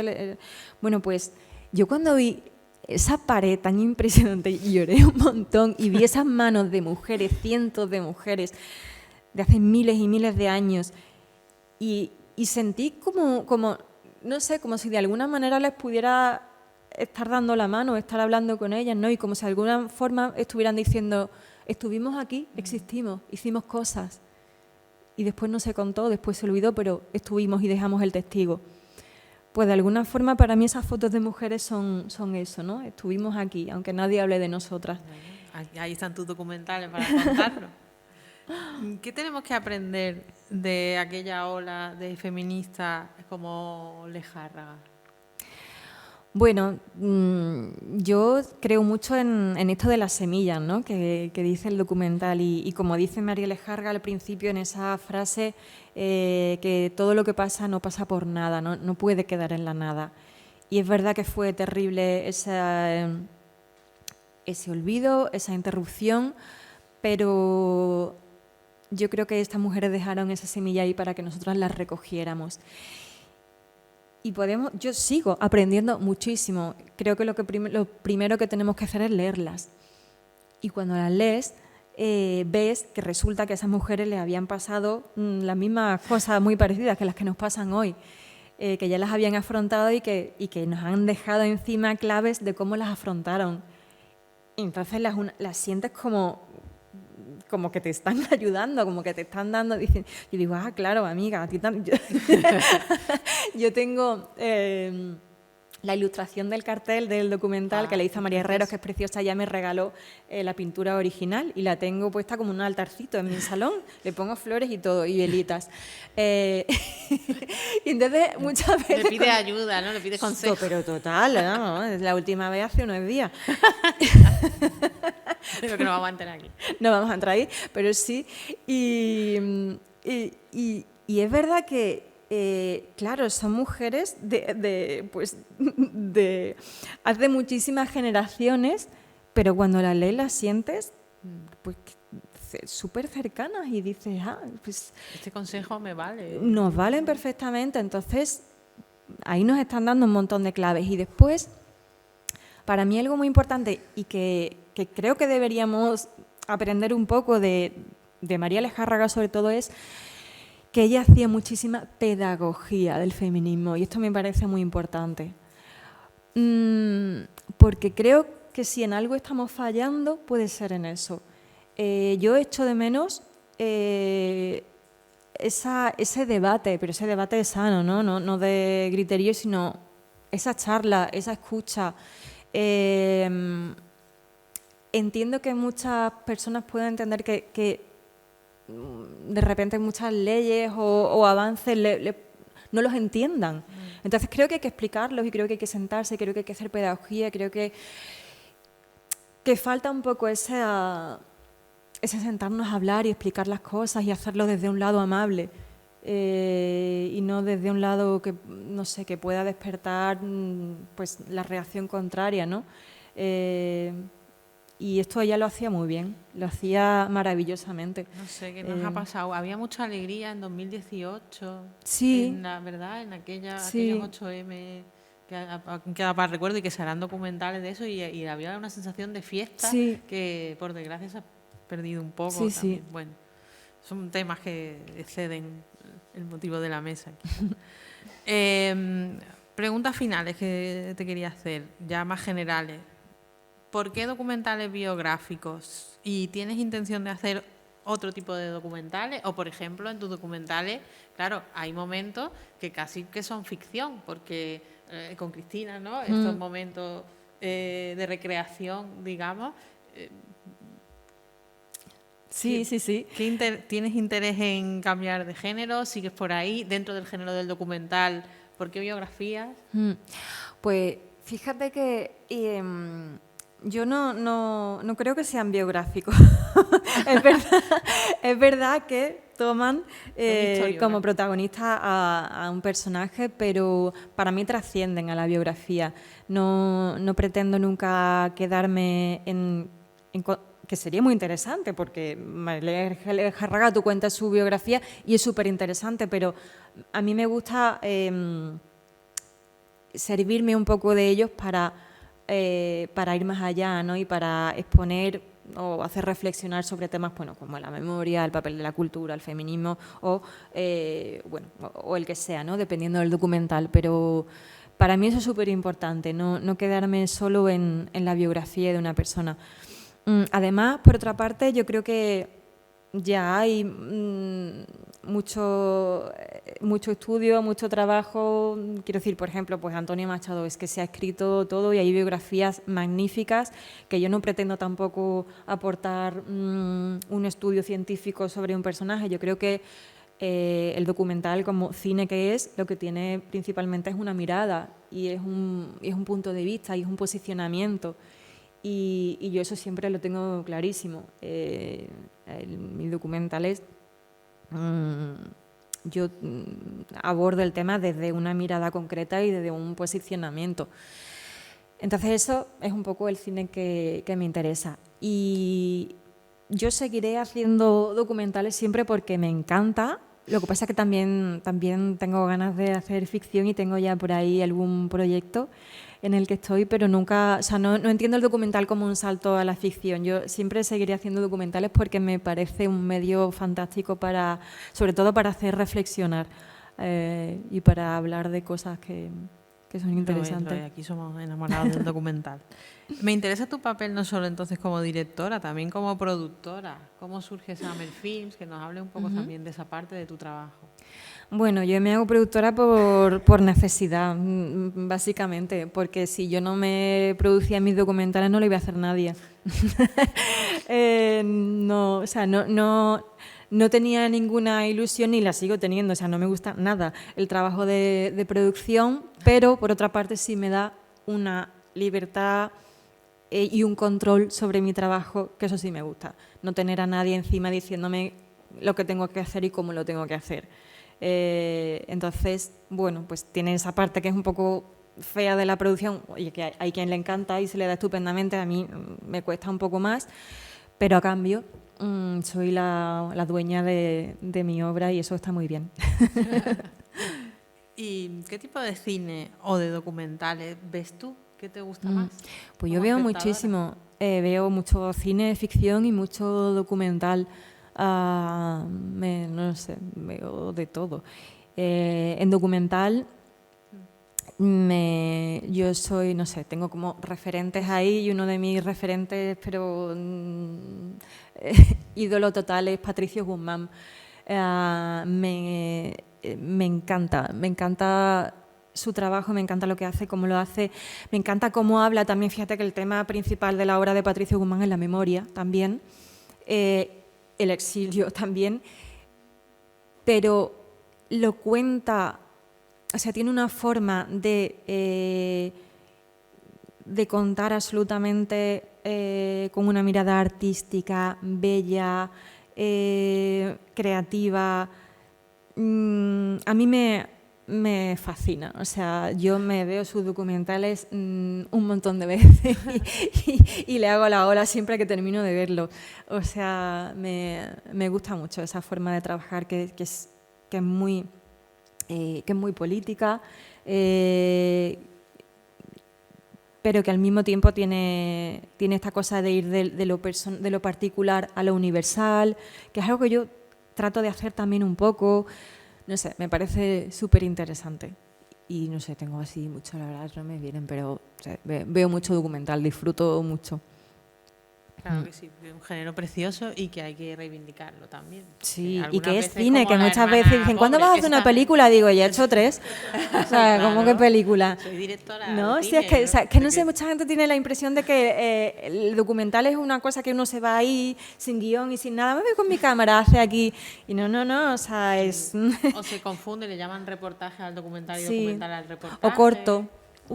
bueno, pues yo cuando vi esa pared tan impresionante lloré un montón y vi esas manos de mujeres, cientos de mujeres, de hace miles y miles de años, y sentí como no sé, como si de alguna manera les pudiera estar dando la mano, estar hablando con ellas, ¿no? Y como si de alguna forma estuvieran diciendo, estuvimos aquí, existimos, hicimos cosas. Y después no se contó, después se olvidó, pero estuvimos y dejamos el testigo. Pues de alguna forma para mí esas fotos de mujeres son eso, ¿no? Estuvimos aquí, aunque nadie hable de nosotras. Ahí están tus documentales para contarlo. ¿Qué tenemos que aprender de aquella ola de feministas como Lejárraga? Bueno, yo creo mucho en esto de las semillas, ¿no? que dice el documental y como dice María Lejárraga al principio en esa frase, que todo lo que pasa no pasa por nada, no puede quedar en la nada. Y es verdad que fue terrible ese olvido, esa interrupción, pero yo creo que estas mujeres dejaron esa semilla ahí para que nosotras las recogiéramos. Y yo sigo aprendiendo muchísimo. Creo que lo primero que tenemos que hacer es leerlas. Y cuando las lees, ves que resulta que a esas mujeres les habían pasado las mismas cosas muy parecidas que las que nos pasan hoy, que ya las habían afrontado y que nos han dejado encima claves de cómo las afrontaron. Y entonces las sientes como que te están ayudando, como que te están dando, dicen, yo digo, claro, amiga, a ti también. Yo tengo la ilustración del cartel del documental que le hizo a María Herreros, que es preciosa, ella me regaló la pintura original y la tengo puesta como un altarcito en mi salón, le pongo flores y todo, y velitas. Y entonces muchas veces... Le pide ayuda, ¿no? Le pide consejo. Pero total, ¿no? La última vez hace unos días. Creo que no vamos a entrar aquí. No vamos a entrar ahí, pero sí. Y es verdad que, claro, son mujeres de hace muchísimas generaciones, pero cuando las lees, las sientes, pues súper cercanas y dices, pues... Este consejo me vale. Nos valen perfectamente, entonces ahí nos están dando un montón de claves. Y después, para mí algo muy importante y que creo que deberíamos aprender un poco de María Lejárraga sobre todo es que ella hacía muchísima pedagogía del feminismo y esto me parece muy importante. Porque creo que si en algo estamos fallando puede ser en eso. Yo echo de menos ese debate, pero ese debate es sano, no de griterío, sino esa charla, esa escucha. Entiendo que muchas personas pueden entender que de repente muchas leyes o avances no los entiendan. Entonces creo que hay que explicarlos y creo que hay que sentarse, creo que hay que hacer pedagogía, creo que falta un poco ese sentarnos a hablar y explicar las cosas y hacerlo desde un lado amable y no desde un lado que, no sé, que pueda despertar pues la reacción contraria, ¿no? Y esto ella lo hacía muy bien, lo hacía maravillosamente. No sé, ¿qué nos ha pasado? Había mucha alegría en 2018, sí, ¿verdad? En aquellos sí. 8M que para recuerdo y que se harán documentales de eso y había una sensación de fiesta Sí. que por desgracia se ha perdido un poco Sí, también. sí. Bueno, son temas que exceden el motivo de la mesa. Preguntas finales que te quería hacer, ya más generales. ¿Por qué documentales biográficos? ¿Y tienes intención de hacer otro tipo de documentales? O, por ejemplo, en tus documentales, claro, hay momentos que casi que son ficción, porque con Cristina, ¿no? Estos momentos de recreación, digamos. Sí. ¿Tienes interés en cambiar de género? ¿Sigues por ahí? Dentro del género del documental, ¿por qué biografías? Pues fíjate que yo no creo que sean biográficos. Es verdad que toman como protagonista a un personaje, pero para mí trascienden a la biografía. No pretendo nunca quedarme en que sería muy interesante, porque María Lejárraga, tú cuentas su biografía y es súper interesante, pero a mí me gusta servirme un poco de ellos para ir más allá, ¿no? Y para exponer o hacer reflexionar sobre temas, bueno, como la memoria, el papel de la cultura, el feminismo o el que sea, ¿no? Dependiendo del documental, pero para mí eso es súper importante, no quedarme solo en la biografía de una persona. Además, por otra parte, yo creo que ya hay mucho estudio, mucho trabajo. Quiero decir, por ejemplo, pues Antonio Machado es que se ha escrito todo y hay biografías magníficas que yo no pretendo tampoco aportar un estudio científico sobre un personaje. Yo creo que el documental, como cine que es, lo que tiene principalmente es una mirada y es un punto de vista y es un posicionamiento. Y yo eso siempre lo tengo clarísimo. Mis documentales, yo abordo el tema desde una mirada concreta y desde un posicionamiento. Entonces eso es un poco el cine que me interesa. Y yo seguiré haciendo documentales siempre porque me encanta. Lo que pasa es que también tengo ganas de hacer ficción y tengo ya por ahí algún proyecto en el que estoy, pero nunca, o sea, no entiendo el documental como un salto a la ficción. Yo siempre seguiré haciendo documentales porque me parece un medio fantástico sobre todo para hacer reflexionar y para hablar de cosas que son interesantes. Lo es. Aquí somos enamorados del documental. Me interesa tu papel no solo entonces como directora, también como productora. ¿Cómo surge Summer Films? Que nos hable un poco también de esa parte de tu trabajo. Bueno, yo me hago productora por necesidad, básicamente, porque si yo no me producía mis documentales no lo iba a hacer nadie. No tenía ninguna ilusión ni la sigo teniendo, o sea, no me gusta nada el trabajo de producción, pero por otra parte sí me da una libertad y un control sobre mi trabajo, que eso sí me gusta. No tener a nadie encima diciéndome lo que tengo que hacer y cómo lo tengo que hacer. Entonces, bueno, pues tiene esa parte que es un poco fea de la producción, oye, que hay quien le encanta y se le da estupendamente, a mí me cuesta un poco más, pero a cambio soy la dueña de mi obra y eso está muy bien. ¿Y qué tipo de cine o de documentales ves tú ¿Qué te gusta más? Pues yo veo muchísimo, veo mucho cine de ficción y mucho documental. No sé, veo de todo. En documental yo soy, no sé, tengo como referentes ahí y uno de mis referentes, pero ídolo total es Patricio Guzmán. Me encanta su trabajo, me encanta lo que hace, cómo lo hace, me encanta cómo habla también. Fíjate que el tema principal de la obra de Patricio Guzmán es la memoria también, el exilio también, pero lo cuenta, o sea, tiene una forma de contar absolutamente con una mirada artística, bella, creativa. A mí me fascina, o sea, yo me veo sus documentales un montón de veces y le hago la ola siempre que termino de verlo. O sea, me gusta mucho esa forma de trabajar que es muy política, pero que al mismo tiempo tiene esta cosa de ir de lo particular a lo universal, que es algo que yo trato de hacer también un poco. No sé, me parece súper interesante. Y no sé, tengo así mucho, la verdad, no me vienen, pero o sea, veo mucho documental, disfruto mucho. Claro que sí, es un género precioso y que hay que reivindicarlo también. Sí, y que es cine, que muchas veces dicen, ¿cuándo vas a hacer una película? Digo, ya he hecho 3. O sea, claro, ¿cómo que película? Soy directora. No, sí, es que, ¿no? O sea, que no sé, mucha gente tiene la impresión de que el documental es una cosa que uno se va ahí sin guión y sin nada. Me voy con mi cámara, hace aquí. Y no, o sea, es... O se confunde, le llaman reportaje al documental y sí. Documental al reportaje. O corto.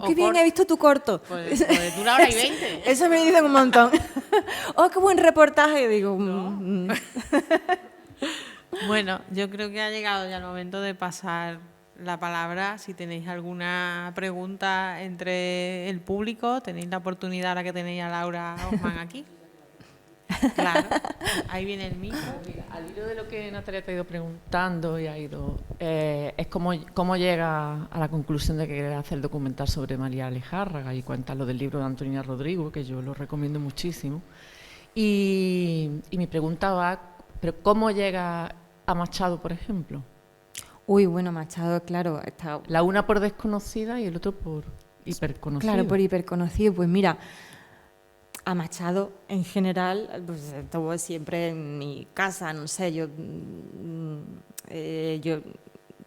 ¡Qué bien, he visto tu corto! Pues dura 1:20. Eso me dicen un montón. ¡Oh, qué buen reportaje! Digo... Bueno, yo creo que ha llegado ya el momento de pasar la palabra. Si tenéis alguna pregunta entre el público, tenéis la oportunidad ahora que tenéis a Laura Osman aquí. Claro, ahí viene el micro. Mira, al hilo de lo que Natalia te ha ido preguntando y ha ido, es cómo llega a la conclusión de que quiere hacer el documental sobre María Lejárraga y cuenta lo del libro de Antonina Rodrigo, que yo lo recomiendo muchísimo. Y mi pregunta va, ¿pero cómo llega a Machado, por ejemplo? Uy, bueno, Machado, claro, está... La una por desconocida y el otro por hiperconocido. Claro, por hiperconocido. Pues mira, a Machado en general, pues estuvo siempre en mi casa, no sé, yo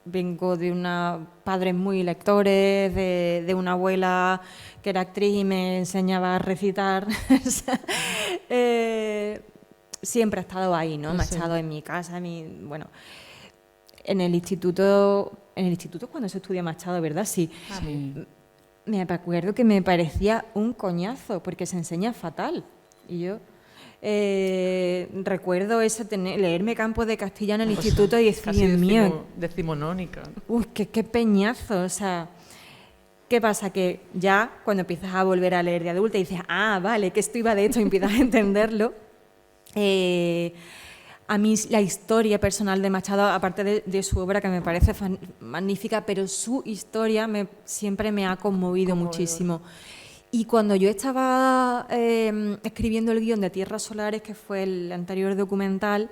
vengo de padres muy lectores, de una abuela que era actriz y me enseñaba a recitar. Siempre ha estado ahí, ¿no? Machado en mi casa, bueno, en el instituto cuando se estudia Machado, ¿verdad? Sí. Sí. Me acuerdo que me parecía un coñazo porque se enseña fatal. Y yo recuerdo eso, leerme Campos de Castilla en el instituto y decir, Dios mío, decimonónica. Uy, qué peñazo. O sea, ¿qué pasa? Que ya cuando empiezas a volver a leer de adulta y dices, vale, que esto iba de hecho, y empiezas a entenderlo. A mí la historia personal de Machado, aparte de su obra, que me parece magnífica, pero su historia siempre me ha conmovido muchísimo. Y cuando yo estaba escribiendo el guión de Tierras Solares, que fue el anterior documental,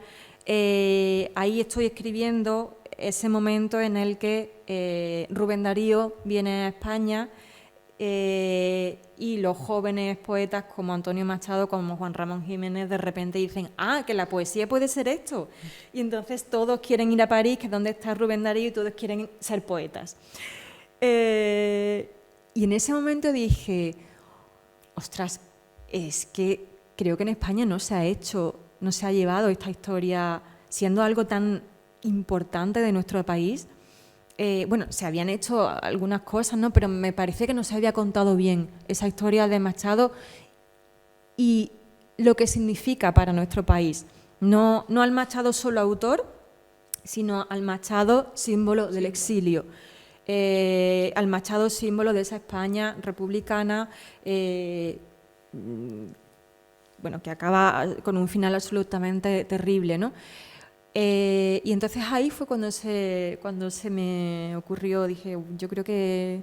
ahí estoy escribiendo ese momento en el que Rubén Darío viene a España y los jóvenes poetas como Antonio Machado, como Juan Ramón Jiménez, de repente dicen, que la poesía puede ser esto. Y entonces todos quieren ir a París, que es donde está Rubén Darío, y todos quieren ser poetas. Y en ese momento dije, ostras, es que creo que en España no se ha llevado esta historia siendo algo tan importante de nuestro país. Bueno, se habían hecho algunas cosas, ¿no? Pero me parece que no se había contado bien esa historia de Machado y lo que significa para nuestro país. No al Machado solo autor, sino al Machado símbolo del exilio, al Machado símbolo de esa España republicana, bueno, que acaba con un final absolutamente terrible, ¿no? Y entonces ahí fue cuando se me ocurrió, dije, yo creo que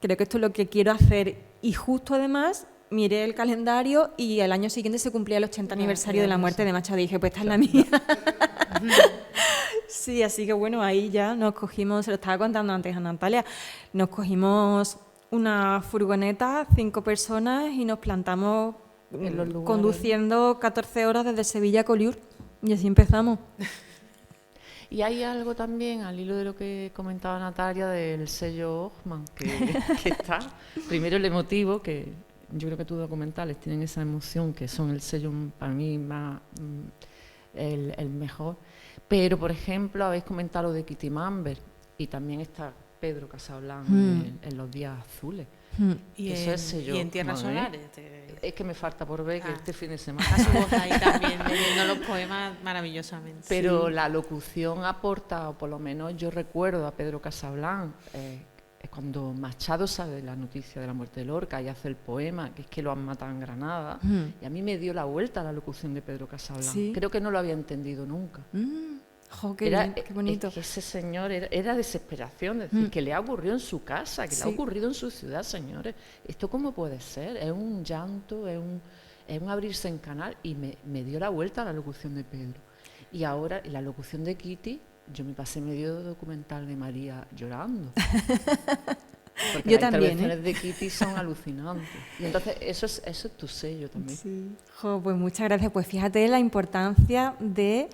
creo que esto es lo que quiero hacer. Y justo además miré el calendario y al año siguiente se cumplía el 80 aniversario de la muerte de Machado y dije, pues esta es la mía. Sí, así que bueno, ahí ya nos cogimos, se lo estaba contando antes a Natalia, nos cogimos una furgoneta, 5 personas y nos plantamos En los lugares. conduciendo 14 horas desde Sevilla a Collioure y así empezamos. Y hay algo también, al hilo de lo que comentaba Natalia, del sello Hoffman, que está. Primero el emotivo, que yo creo que tus documentales tienen esa emoción, que son el sello para mí más el mejor. Pero, por ejemplo, habéis comentado lo de Kitty Mamber y también está Pedro Casablanca en Los Días Azules. Y Eso es sello en Tierras Hoffman, ¿eh? Solares. Es que me falta por ver que este fin de semana. Está su voz ahí también, leyendo los poemas maravillosamente. Pero Sí. la locución aporta, o por lo menos yo recuerdo a Pedro Casablanca, cuando Machado sabe la noticia de la muerte de Lorca y hace el poema, que es que lo han matado en Granada, y a mí me dio la vuelta la locución de Pedro Casablanca. Sí. Creo que no lo había entendido nunca. Jo, qué bien, qué bonito. Es que ese señor era desesperación, es decir, que le ha ocurrido en su casa, que le ha Sí. ocurrido en su ciudad, señores. ¿Esto cómo puede ser? Es un llanto, es un abrirse en canal, y me dio la vuelta a la locución de Pedro. Y ahora, en la locución de Kitty, yo me pasé medio documental de María llorando. Porque Yo las también, intervenciones de Kitty son alucinantes. Y entonces, eso es tu sello también. Sí. Jo, pues muchas gracias. Pues fíjate la importancia de...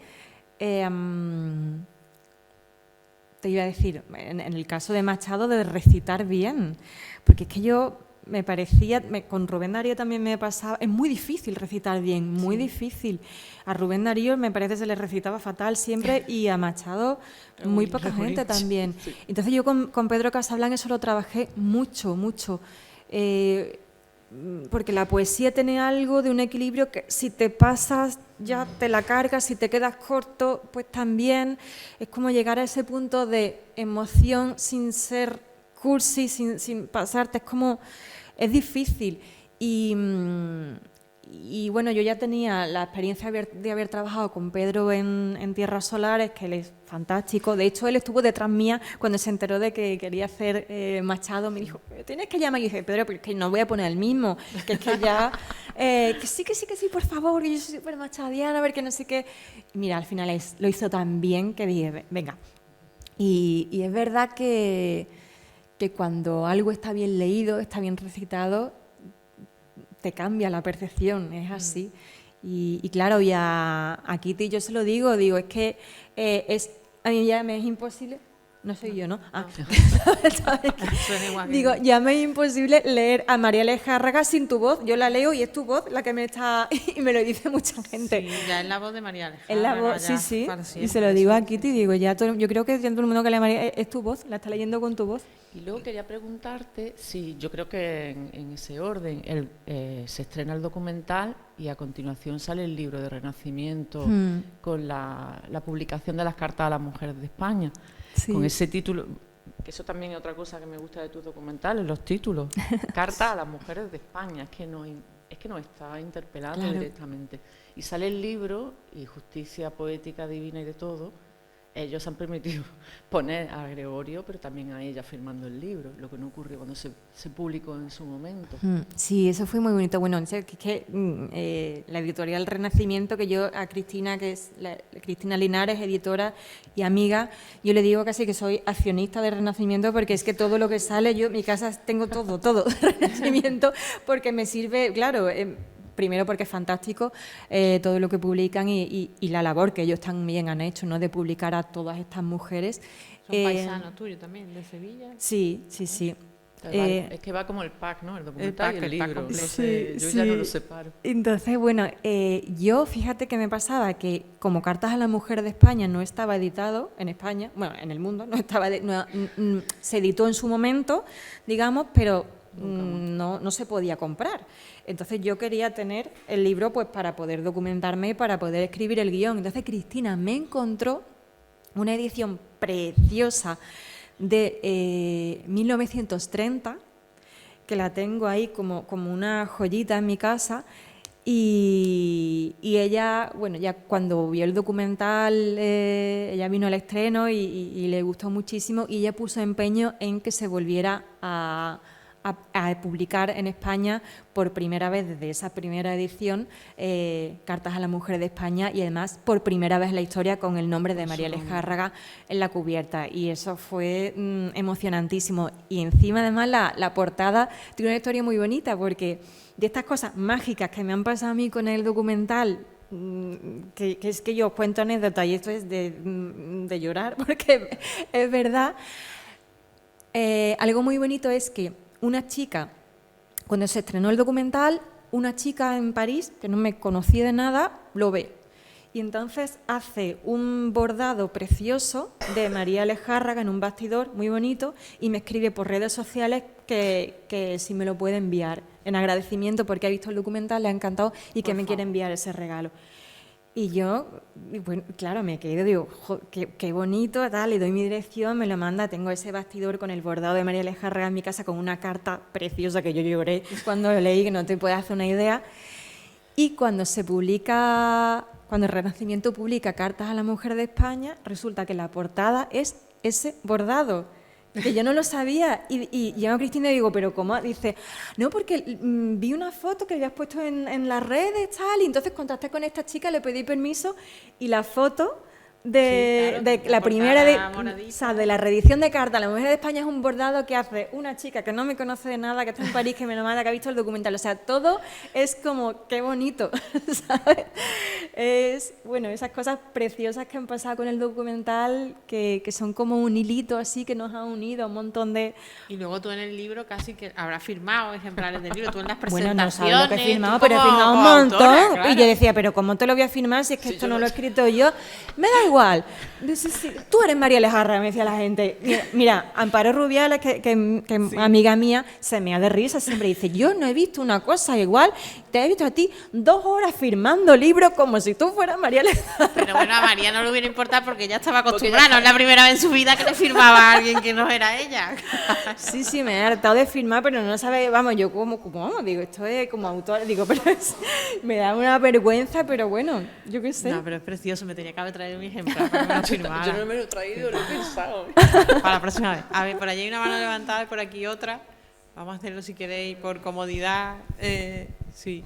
te iba a decir, en el caso de Machado, de recitar bien. Porque es que yo me parecía, con Rubén Darío también me pasaba, es muy difícil recitar bien, muy difícil. A Rubén Darío me parece que se le recitaba fatal siempre y a Machado muy poca gente también. Sí. Entonces yo con Pedro Casablanca eso lo trabajé mucho, mucho. Porque la poesía tiene algo de un equilibrio que si te pasas ya te la cargas, si te quedas corto, pues también es como llegar a ese punto de emoción sin ser cursi, sin pasarte, es difícil. Y bueno, yo ya tenía la experiencia de haber trabajado con Pedro en Tierras Solares, que él es fantástico. De hecho, él estuvo detrás mía cuando se enteró de que quería hacer Machado. Me dijo, tienes que llamar. Y dije, Pedro, pero es que no voy a poner el mismo. Que es que ya, que sí, por favor, que yo soy súper machadiana, a ver que no sé qué. Y mira, al final lo hizo tan bien que dije, venga. Y es verdad que cuando algo está bien leído, está bien recitado, te cambia la percepción, es así. Y claro, y a Kitty yo se lo digo, es que a mí ya me es imposible, no soy yo, ¿no? ¿Sabes qué? Suena igual que- Digo, ya me es imposible leer a María Lejárraga sin tu voz, yo la leo y es tu voz la que me está... y me lo dice mucha gente. Sí, ya es la voz de María Alejandra. Es la voz, ya, sí, para y se siempre, lo digo eso. a Kitty, digo, yo creo que ya todo el mundo que lee a María es tu voz, la está leyendo con tu voz. Y luego quería preguntarte si yo creo que en ese orden se estrena el documental y a continuación sale el libro de Renacimiento con la publicación de las cartas a las mujeres de España. Sí. Con ese título, que eso también es otra cosa que me gusta de tus documentales, los títulos. Cartas a las mujeres de España, es que nos está interpelando Claro. directamente. Y sale el libro y Justicia Poética, Divina y de todo. Ellos han permitido poner a Gregorio, pero también a ella firmando el libro, lo que no ocurrió cuando se publicó en su momento. Sí, eso fue muy bonito. Bueno, la editorial Renacimiento, que yo a Cristina, que es Cristina Linares, editora y amiga, yo le digo casi que soy accionista de Renacimiento, porque es que todo lo que sale, yo en mi casa tengo todo de Renacimiento, porque me sirve, claro, primero porque es fantástico todo lo que publican y la labor que ellos también han hecho, ¿no?, de publicar a todas estas mujeres. Son paisanos tuyos también, de Sevilla. Sí. Es que va como el pack, ¿no? El documental y el libro. completo. No sé, yo ya no lo separo. Entonces, bueno, yo fíjate que me pasaba que como Cartas a la Mujer de España no estaba editado en España, bueno, en el mundo, se editó en su momento, digamos, pero no se podía comprar. Entonces yo quería tener el libro pues para poder documentarme y para poder escribir el guión. Entonces Cristina me encontró una edición preciosa de 1930, que la tengo ahí como una joyita en mi casa, Y ella, bueno, ya cuando vio el documental, ella vino al estreno y le gustó muchísimo, y ella puso empeño en que se volviera a publicar en España por primera vez desde esa primera edición Cartas a la Mujer de España, y además por primera vez en la historia con el nombre de María Lejárraga en la cubierta, y eso fue emocionantísimo. Y encima además la portada tiene una historia muy bonita, porque de estas cosas mágicas que me han pasado a mí con el documental, que es que yo os cuento anécdotas y esto es de llorar porque es verdad, algo muy bonito es que una chica, cuando se estrenó el documental, una chica en París, que no me conocía de nada, lo ve. Y entonces hace un bordado precioso de María Lejárraga en un bastidor muy bonito y me escribe por redes sociales que si me lo puede enviar en agradecimiento porque ha visto el documental, le ha encantado y que me quiere enviar ese regalo. Y yo, bueno, claro, me quedé, digo, qué bonito, tal, le doy mi dirección, me lo manda, tengo ese bastidor con el bordado de María Lejárraga en mi casa con una carta preciosa que yo lloré cuando lo leí, que no te puedes hacer una idea. Y cuando se publica, cuando el Renacimiento publica Cartas a la Mujer de España, resulta que la portada es ese bordado, que yo no lo sabía. Y llamo a Cristina y digo, ¿pero cómo? Dice, no, porque vi una foto que habías puesto en las redes, tal, y entonces contacté con esta chica, le pedí permiso, y la foto de la primera de la reedición de Carta a la Mujer de España es un bordado que hace una chica que no me conoce de nada, que está en París, que me lo manda, que ha visto el documental. O sea, todo es como, qué bonito, ¿sabes? Es, bueno, esas cosas preciosas que han pasado con el documental, que son como un hilito así que nos ha unido a un montón de... Y luego tú en el libro casi que habrás firmado ejemplares del libro, tú en las Bueno, presentaciones... no sabes lo que he firmado, pero he firmado un montón. Claro. Y yo decía, pero ¿cómo te lo voy a firmar si es que esto no lo he escrito yo? Me da igual. Dice, sí, tú eres María Lejárraga, me decía la gente. Mira, Amparo Rubiales, que sí, amiga mía, se mea de risa, siempre dice, yo no he visto una cosa igual, te he visto a ti 2 horas firmando libros como si tú fueras María Lejárraga. Pero bueno, a María no le hubiera importado porque ya estaba acostumbrada, no es la primera vez en su vida que le firmaba a alguien que no era ella. Sí, me he hartado de firmar, pero no sabe, vamos, yo como vamos, digo, esto es como autor, digo, pero me da una vergüenza, pero bueno, yo qué sé. No, pero es precioso, me tenía que haber traído mi ejemplar para que me lo firmara. Yo no me lo he traído, lo he pensado. Para la próxima vez. A ver, por allí hay una mano levantada y por aquí otra. Vamos a hacerlo si queréis por comodidad. Sí,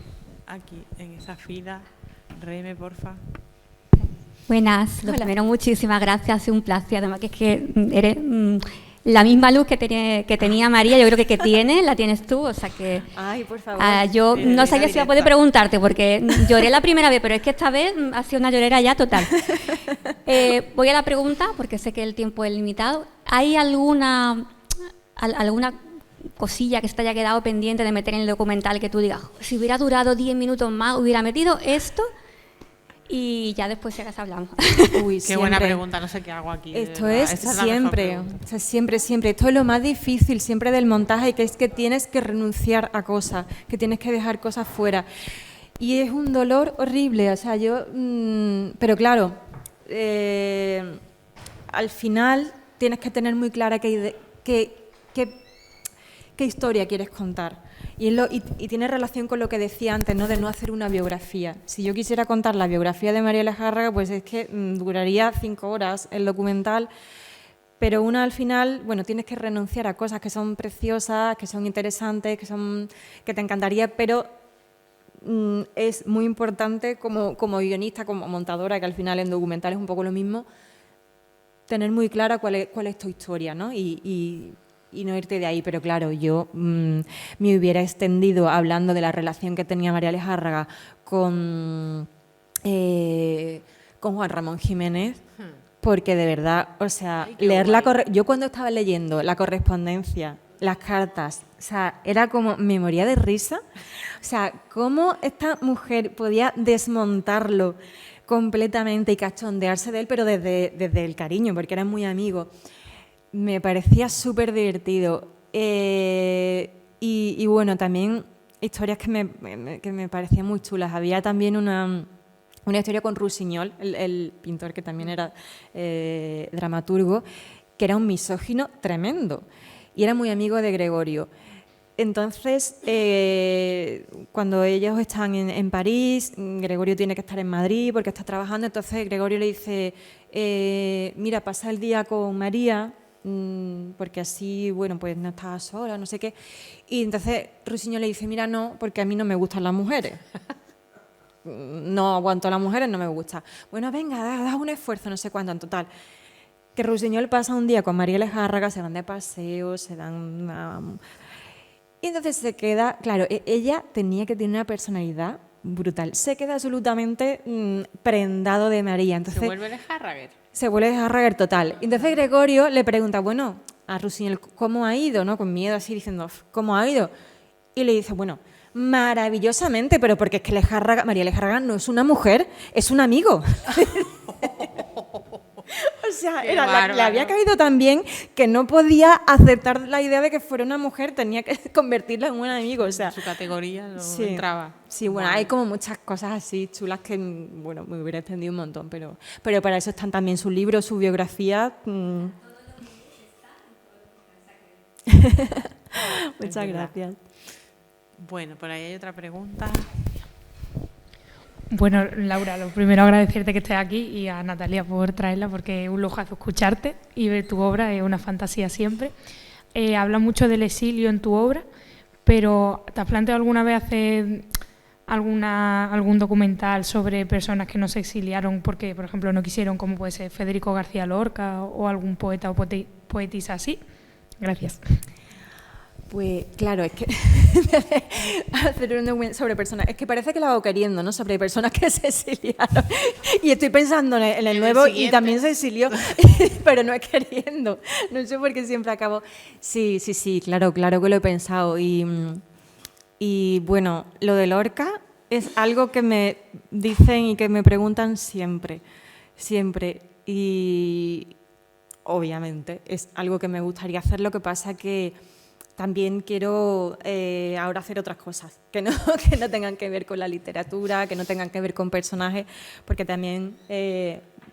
aquí, en esa fila. Reme, porfa. Buenas. Lo primero, muchísimas gracias. Ha sido un placer. Además, que es que eres la misma luz que tenía María. Yo creo que la tienes tú. O sea que... Ay, por favor. Yo no sabía si iba a poder preguntarte, porque lloré la primera vez, pero es que esta vez ha sido una llorera ya total. Voy a la pregunta, porque sé que el tiempo es limitado. ¿Hay alguna cosilla que se te haya quedado pendiente de meter en el documental que tú digas, si hubiera durado 10 minutos más, hubiera metido esto? Y ya después si acaso hablamos. Uy, qué buena pregunta, no sé qué hago aquí. Esto es siempre, o sea, siempre. Esto es lo más difícil siempre del montaje, que es que tienes que renunciar a cosas, que tienes que dejar cosas fuera. Y es un dolor horrible, o sea, pero claro, al final tienes que tener muy clara qué historia quieres contar. Y tiene relación con lo que decía antes, ¿no? De no hacer una biografía. Si yo quisiera contar la biografía de María Lejárraga, pues es que duraría 5 horas el documental, pero al final, bueno, tienes que renunciar a cosas que son preciosas, que son interesantes, que te encantaría, pero es muy importante como guionista, como montadora, que al final en documental es un poco lo mismo, tener muy clara cuál es tu historia, ¿no? Y no irte de ahí, pero claro, yo me hubiera extendido hablando de la relación que tenía María Lejárraga con Juan Ramón Jiménez, porque de verdad, o sea, yo cuando estaba leyendo la correspondencia, las cartas, o sea, era como, me moría de risa, o sea, cómo esta mujer podía desmontarlo completamente y cachondearse de él, pero desde el cariño, porque eran muy amigos. Me parecía súper divertido. Y bueno, también historias que me parecían muy chulas. Había también una historia con Rusiñol, el pintor que también era dramaturgo, que era un misógino tremendo y era muy amigo de Gregorio. entonces, cuando ellos están en París, Gregorio tiene que estar en Madrid porque está trabajando, entonces Gregorio le dice, mira, pasa el día con María, porque así, bueno, pues no estás sola, no sé qué. Y entonces Rusiñol le dice, mira, no, porque a mí no me gustan las mujeres. No aguanto a las mujeres, no me gusta. Bueno, venga, da un esfuerzo, no sé cuánto, en total. Que Rusiñol pasa un día con María Lejárraga, se van de paseo, se dan... Y entonces se queda, claro, ella tenía que tener una personalidad brutal. Se queda absolutamente prendado de María. Entonces, ¿Se vuelve Lejárraga? Se vuelve Lejárraga total. Entonces Gregorio le pregunta, bueno, a Rusiñol, ¿cómo ha ido? ¿No? Con miedo así, diciendo, ¿cómo ha ido? Y le dice, bueno, maravillosamente, pero porque es que María Lejárraga no es una mujer, es un amigo. O sea, le había caído tan bien que no podía aceptar la idea de que fuera una mujer, tenía que convertirla en un amigo. O sea, su categoría no entraba. Sí, bueno, hay como muchas cosas así chulas que, bueno, me hubiera extendido un montón, pero para eso están también sus libros, su biografía. Muchas gracias. Bueno, por ahí hay otra pregunta. Bueno, Laura, lo primero agradecerte que estés aquí y a Natalia por traerla porque es un lujazo escucharte y ver tu obra, es una fantasía siempre. Hablas mucho del exilio en tu obra, pero ¿te has planteado alguna vez hacer algún documental sobre personas que no se exiliaron porque, por ejemplo, no quisieron, como puede ser Federico García Lorca o algún poeta o poetisa así? Gracias. Pues claro, es que hacer un documental sobre personas, es que parece que lo hago queriendo, ¿no? Sobre personas que se exiliaron. Y estoy pensando en el nuevo y también se exilió, pero no es queriendo. No sé por qué siempre acabo. Sí, claro que lo he pensado. Y bueno, lo de Lorca es algo que me dicen y que me preguntan siempre. Y obviamente es algo que me gustaría hacer, lo que pasa que también quiero ahora hacer otras cosas que no tengan que ver con la literatura, que no tengan que ver con personajes, porque también,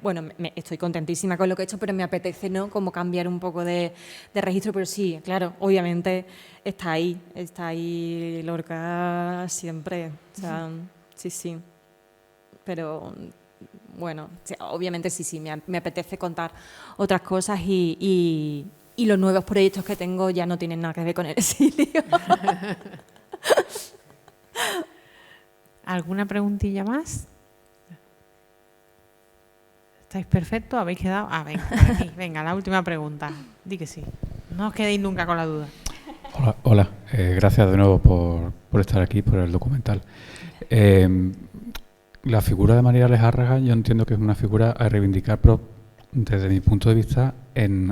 bueno, estoy contentísima con lo que he hecho, pero me apetece, ¿no?, como cambiar un poco de registro. Pero sí, claro, obviamente está ahí Lorca siempre, o sea, sí. Pero bueno, obviamente sí, me apetece contar otras cosas y los nuevos proyectos que tengo ya no tienen nada que ver con el exilio. ¿Alguna preguntilla más? ¿Estáis perfectos? ¿Habéis quedado? Venga, por aquí. Venga, la última pregunta. Di que sí. No os quedéis nunca con la duda. Hola. Gracias de nuevo por estar aquí, por el documental. La figura de María Lejárraga yo entiendo que es una figura a reivindicar, pero desde mi punto de vista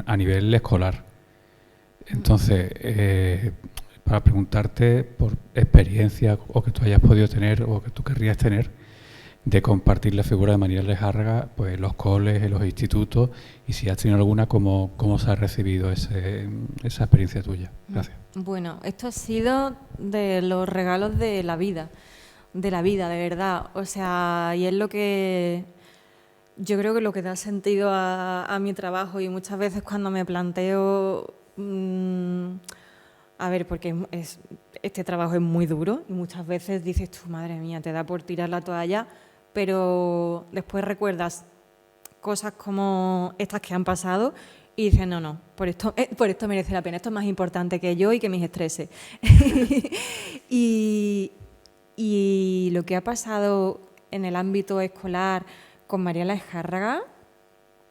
a nivel escolar. Entonces, para preguntarte por experiencia o que tú hayas podido tener o que tú querrías tener de compartir la figura de María Lejárraga, pues en los coles, en los institutos, y si has tenido alguna, ¿cómo se ha recibido esa experiencia tuya? Gracias. Bueno, esto ha sido de los regalos de la vida, de verdad. O sea, y es lo que yo creo que lo que da sentido a mi trabajo, y muchas veces cuando me planteo, a ver, porque este trabajo es muy duro y muchas veces dices tú, madre mía, te da por tirar la toalla, pero después recuerdas cosas como estas que han pasado y dices, no, por esto merece la pena, esto es más importante que yo y que mis estreses. y lo que ha pasado en el ámbito escolar con María Lejárraga,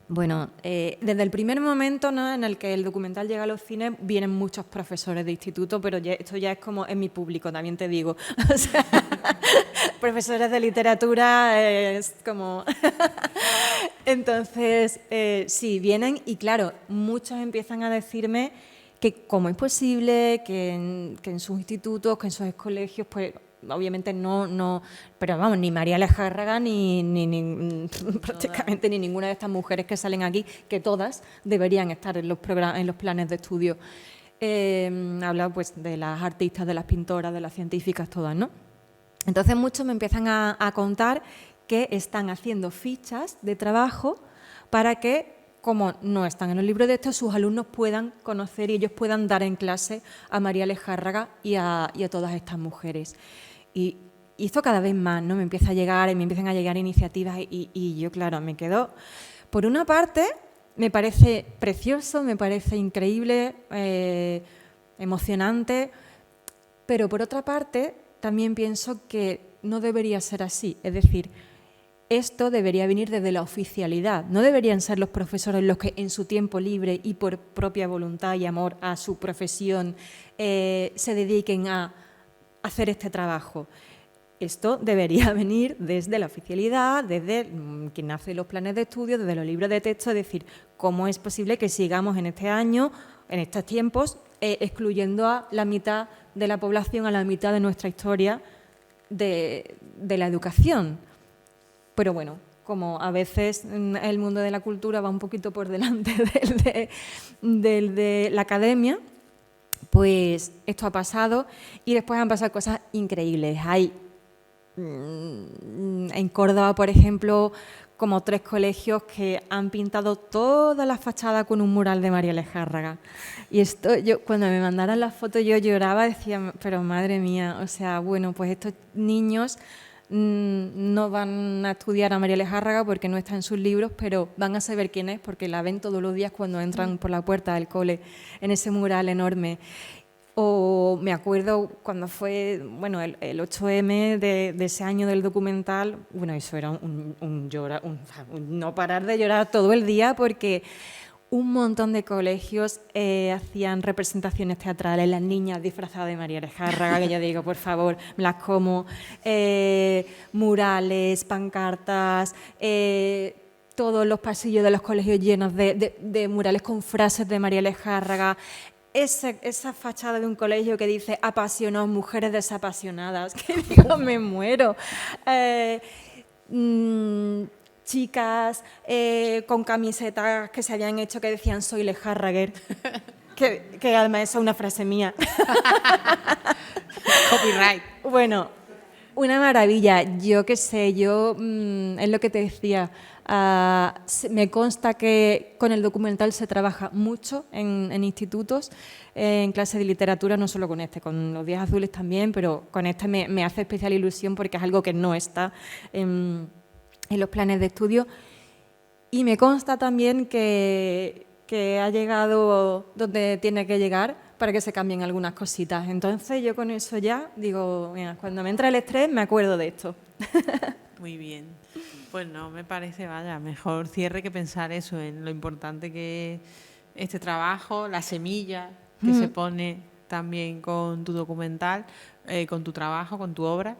bueno, desde el primer momento, ¿no?, en el que el documental llega a los cines, vienen muchos profesores de instituto, pero esto ya es como en mi público, también te digo. O sea, profesores de literatura es como... Entonces, sí, vienen y claro, muchos empiezan a decirme que cómo es posible que en sus institutos, que en sus colegios, pues obviamente no, pero vamos, ni María Lejárraga ni prácticamente ni ninguna de estas mujeres que salen aquí, que todas deberían estar en los planes de estudio. Habla pues de las artistas, de las pintoras, de las científicas, todas, ¿no? Entonces muchos me empiezan a contar que están haciendo fichas de trabajo para que como no están en los libros de texto, sus alumnos puedan conocer y ellos puedan dar en clase a María Lejárraga y a todas estas mujeres. Y esto cada vez más, ¿no? Me empiezan a llegar iniciativas y yo, claro, me quedo... Por una parte, me parece precioso, me parece increíble, emocionante, pero por otra parte, también pienso que no debería ser así. Es decir, esto debería venir desde la oficialidad. No deberían ser los profesores los que en su tiempo libre y por propia voluntad y amor a su profesión se dediquen a hacer este trabajo. Esto debería venir desde la oficialidad, desde quien hace los planes de estudio, desde los libros de texto, es decir, cómo es posible que sigamos en este año, en estos tiempos, excluyendo a la mitad de la población, a la mitad de nuestra historia de la educación. Pero bueno, como a veces el mundo de la cultura va un poquito por delante del de la academia, pues esto ha pasado y después han pasado cosas increíbles. Hay en Córdoba, por ejemplo, como 3 colegios que han pintado toda la fachada con un mural de María Lejárraga. Y esto, yo cuando me mandaron las fotos yo lloraba, decía, pero madre mía, o sea, bueno, pues estos niños no van a estudiar a María Lejárraga porque no está en sus libros, pero van a saber quién es porque la ven todos los días cuando entran por la puerta del cole en ese mural enorme. O me acuerdo cuando fue el 8M de ese año del documental, bueno, eso era un no parar de llorar todo el día porque un montón de colegios hacían representaciones teatrales, las niñas disfrazadas de María Lejárraga, que yo digo, por favor, me las como, murales, pancartas, todos los pasillos de los colegios llenos de murales con frases de María Lejárraga, esa fachada de un colegio que dice apasionados, mujeres desapasionadas, que digo, me muero. Chicas con camisetas que se habían hecho que decían soy Lejárraguer, que además esa es una frase mía. Copyright. Bueno, una maravilla. Yo qué sé, es lo que te decía, me consta que con el documental se trabaja mucho en institutos, en clases de literatura, no solo con con los Días Azules también, pero con me hace especial ilusión porque es algo que no está en los planes de estudio. Y me consta también que ha llegado donde tiene que llegar para que se cambien algunas cositas. Entonces yo con eso ya digo, mira, cuando me entra el estrés me acuerdo de esto. Muy bien. Pues no, me parece, vaya, mejor cierre que pensar eso, en lo importante que es este trabajo, la semilla que se pone también con tu documental, con tu trabajo, con tu obra.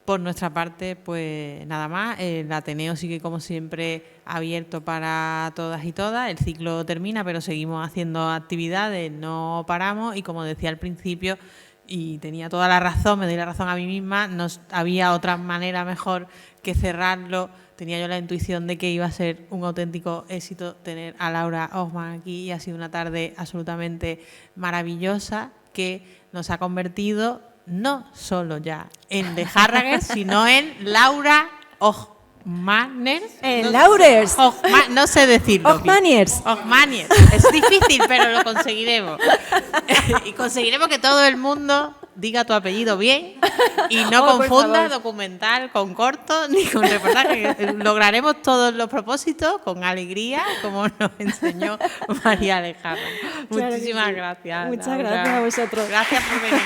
Por nuestra parte, pues nada más. El Ateneo sigue, como siempre, abierto para todas y todas. El ciclo termina, pero seguimos haciendo actividades, no paramos. Y como decía al principio, y tenía toda la razón, me doy la razón a mí misma, no había otra manera mejor que cerrarlo. Tenía yo la intuición de que iba a ser un auténtico éxito tener a Laura Hoffman aquí y ha sido una tarde absolutamente maravillosa que nos ha convertido no solo ya en Lejárraga, sino en Laura Hoffmanners. En Laurers. No sé decirlo. Hoffmanners. Hoffmanners. Es difícil, pero lo conseguiremos. Y conseguiremos que todo el mundo diga tu apellido bien y no confunda documental con corto ni con reportaje. Lograremos todos los propósitos con alegría, como nos enseñó María Lejárraga. Claro, Muchísimas sí. gracias. Muchas Laura. gracias a vosotros. Gracias por venir.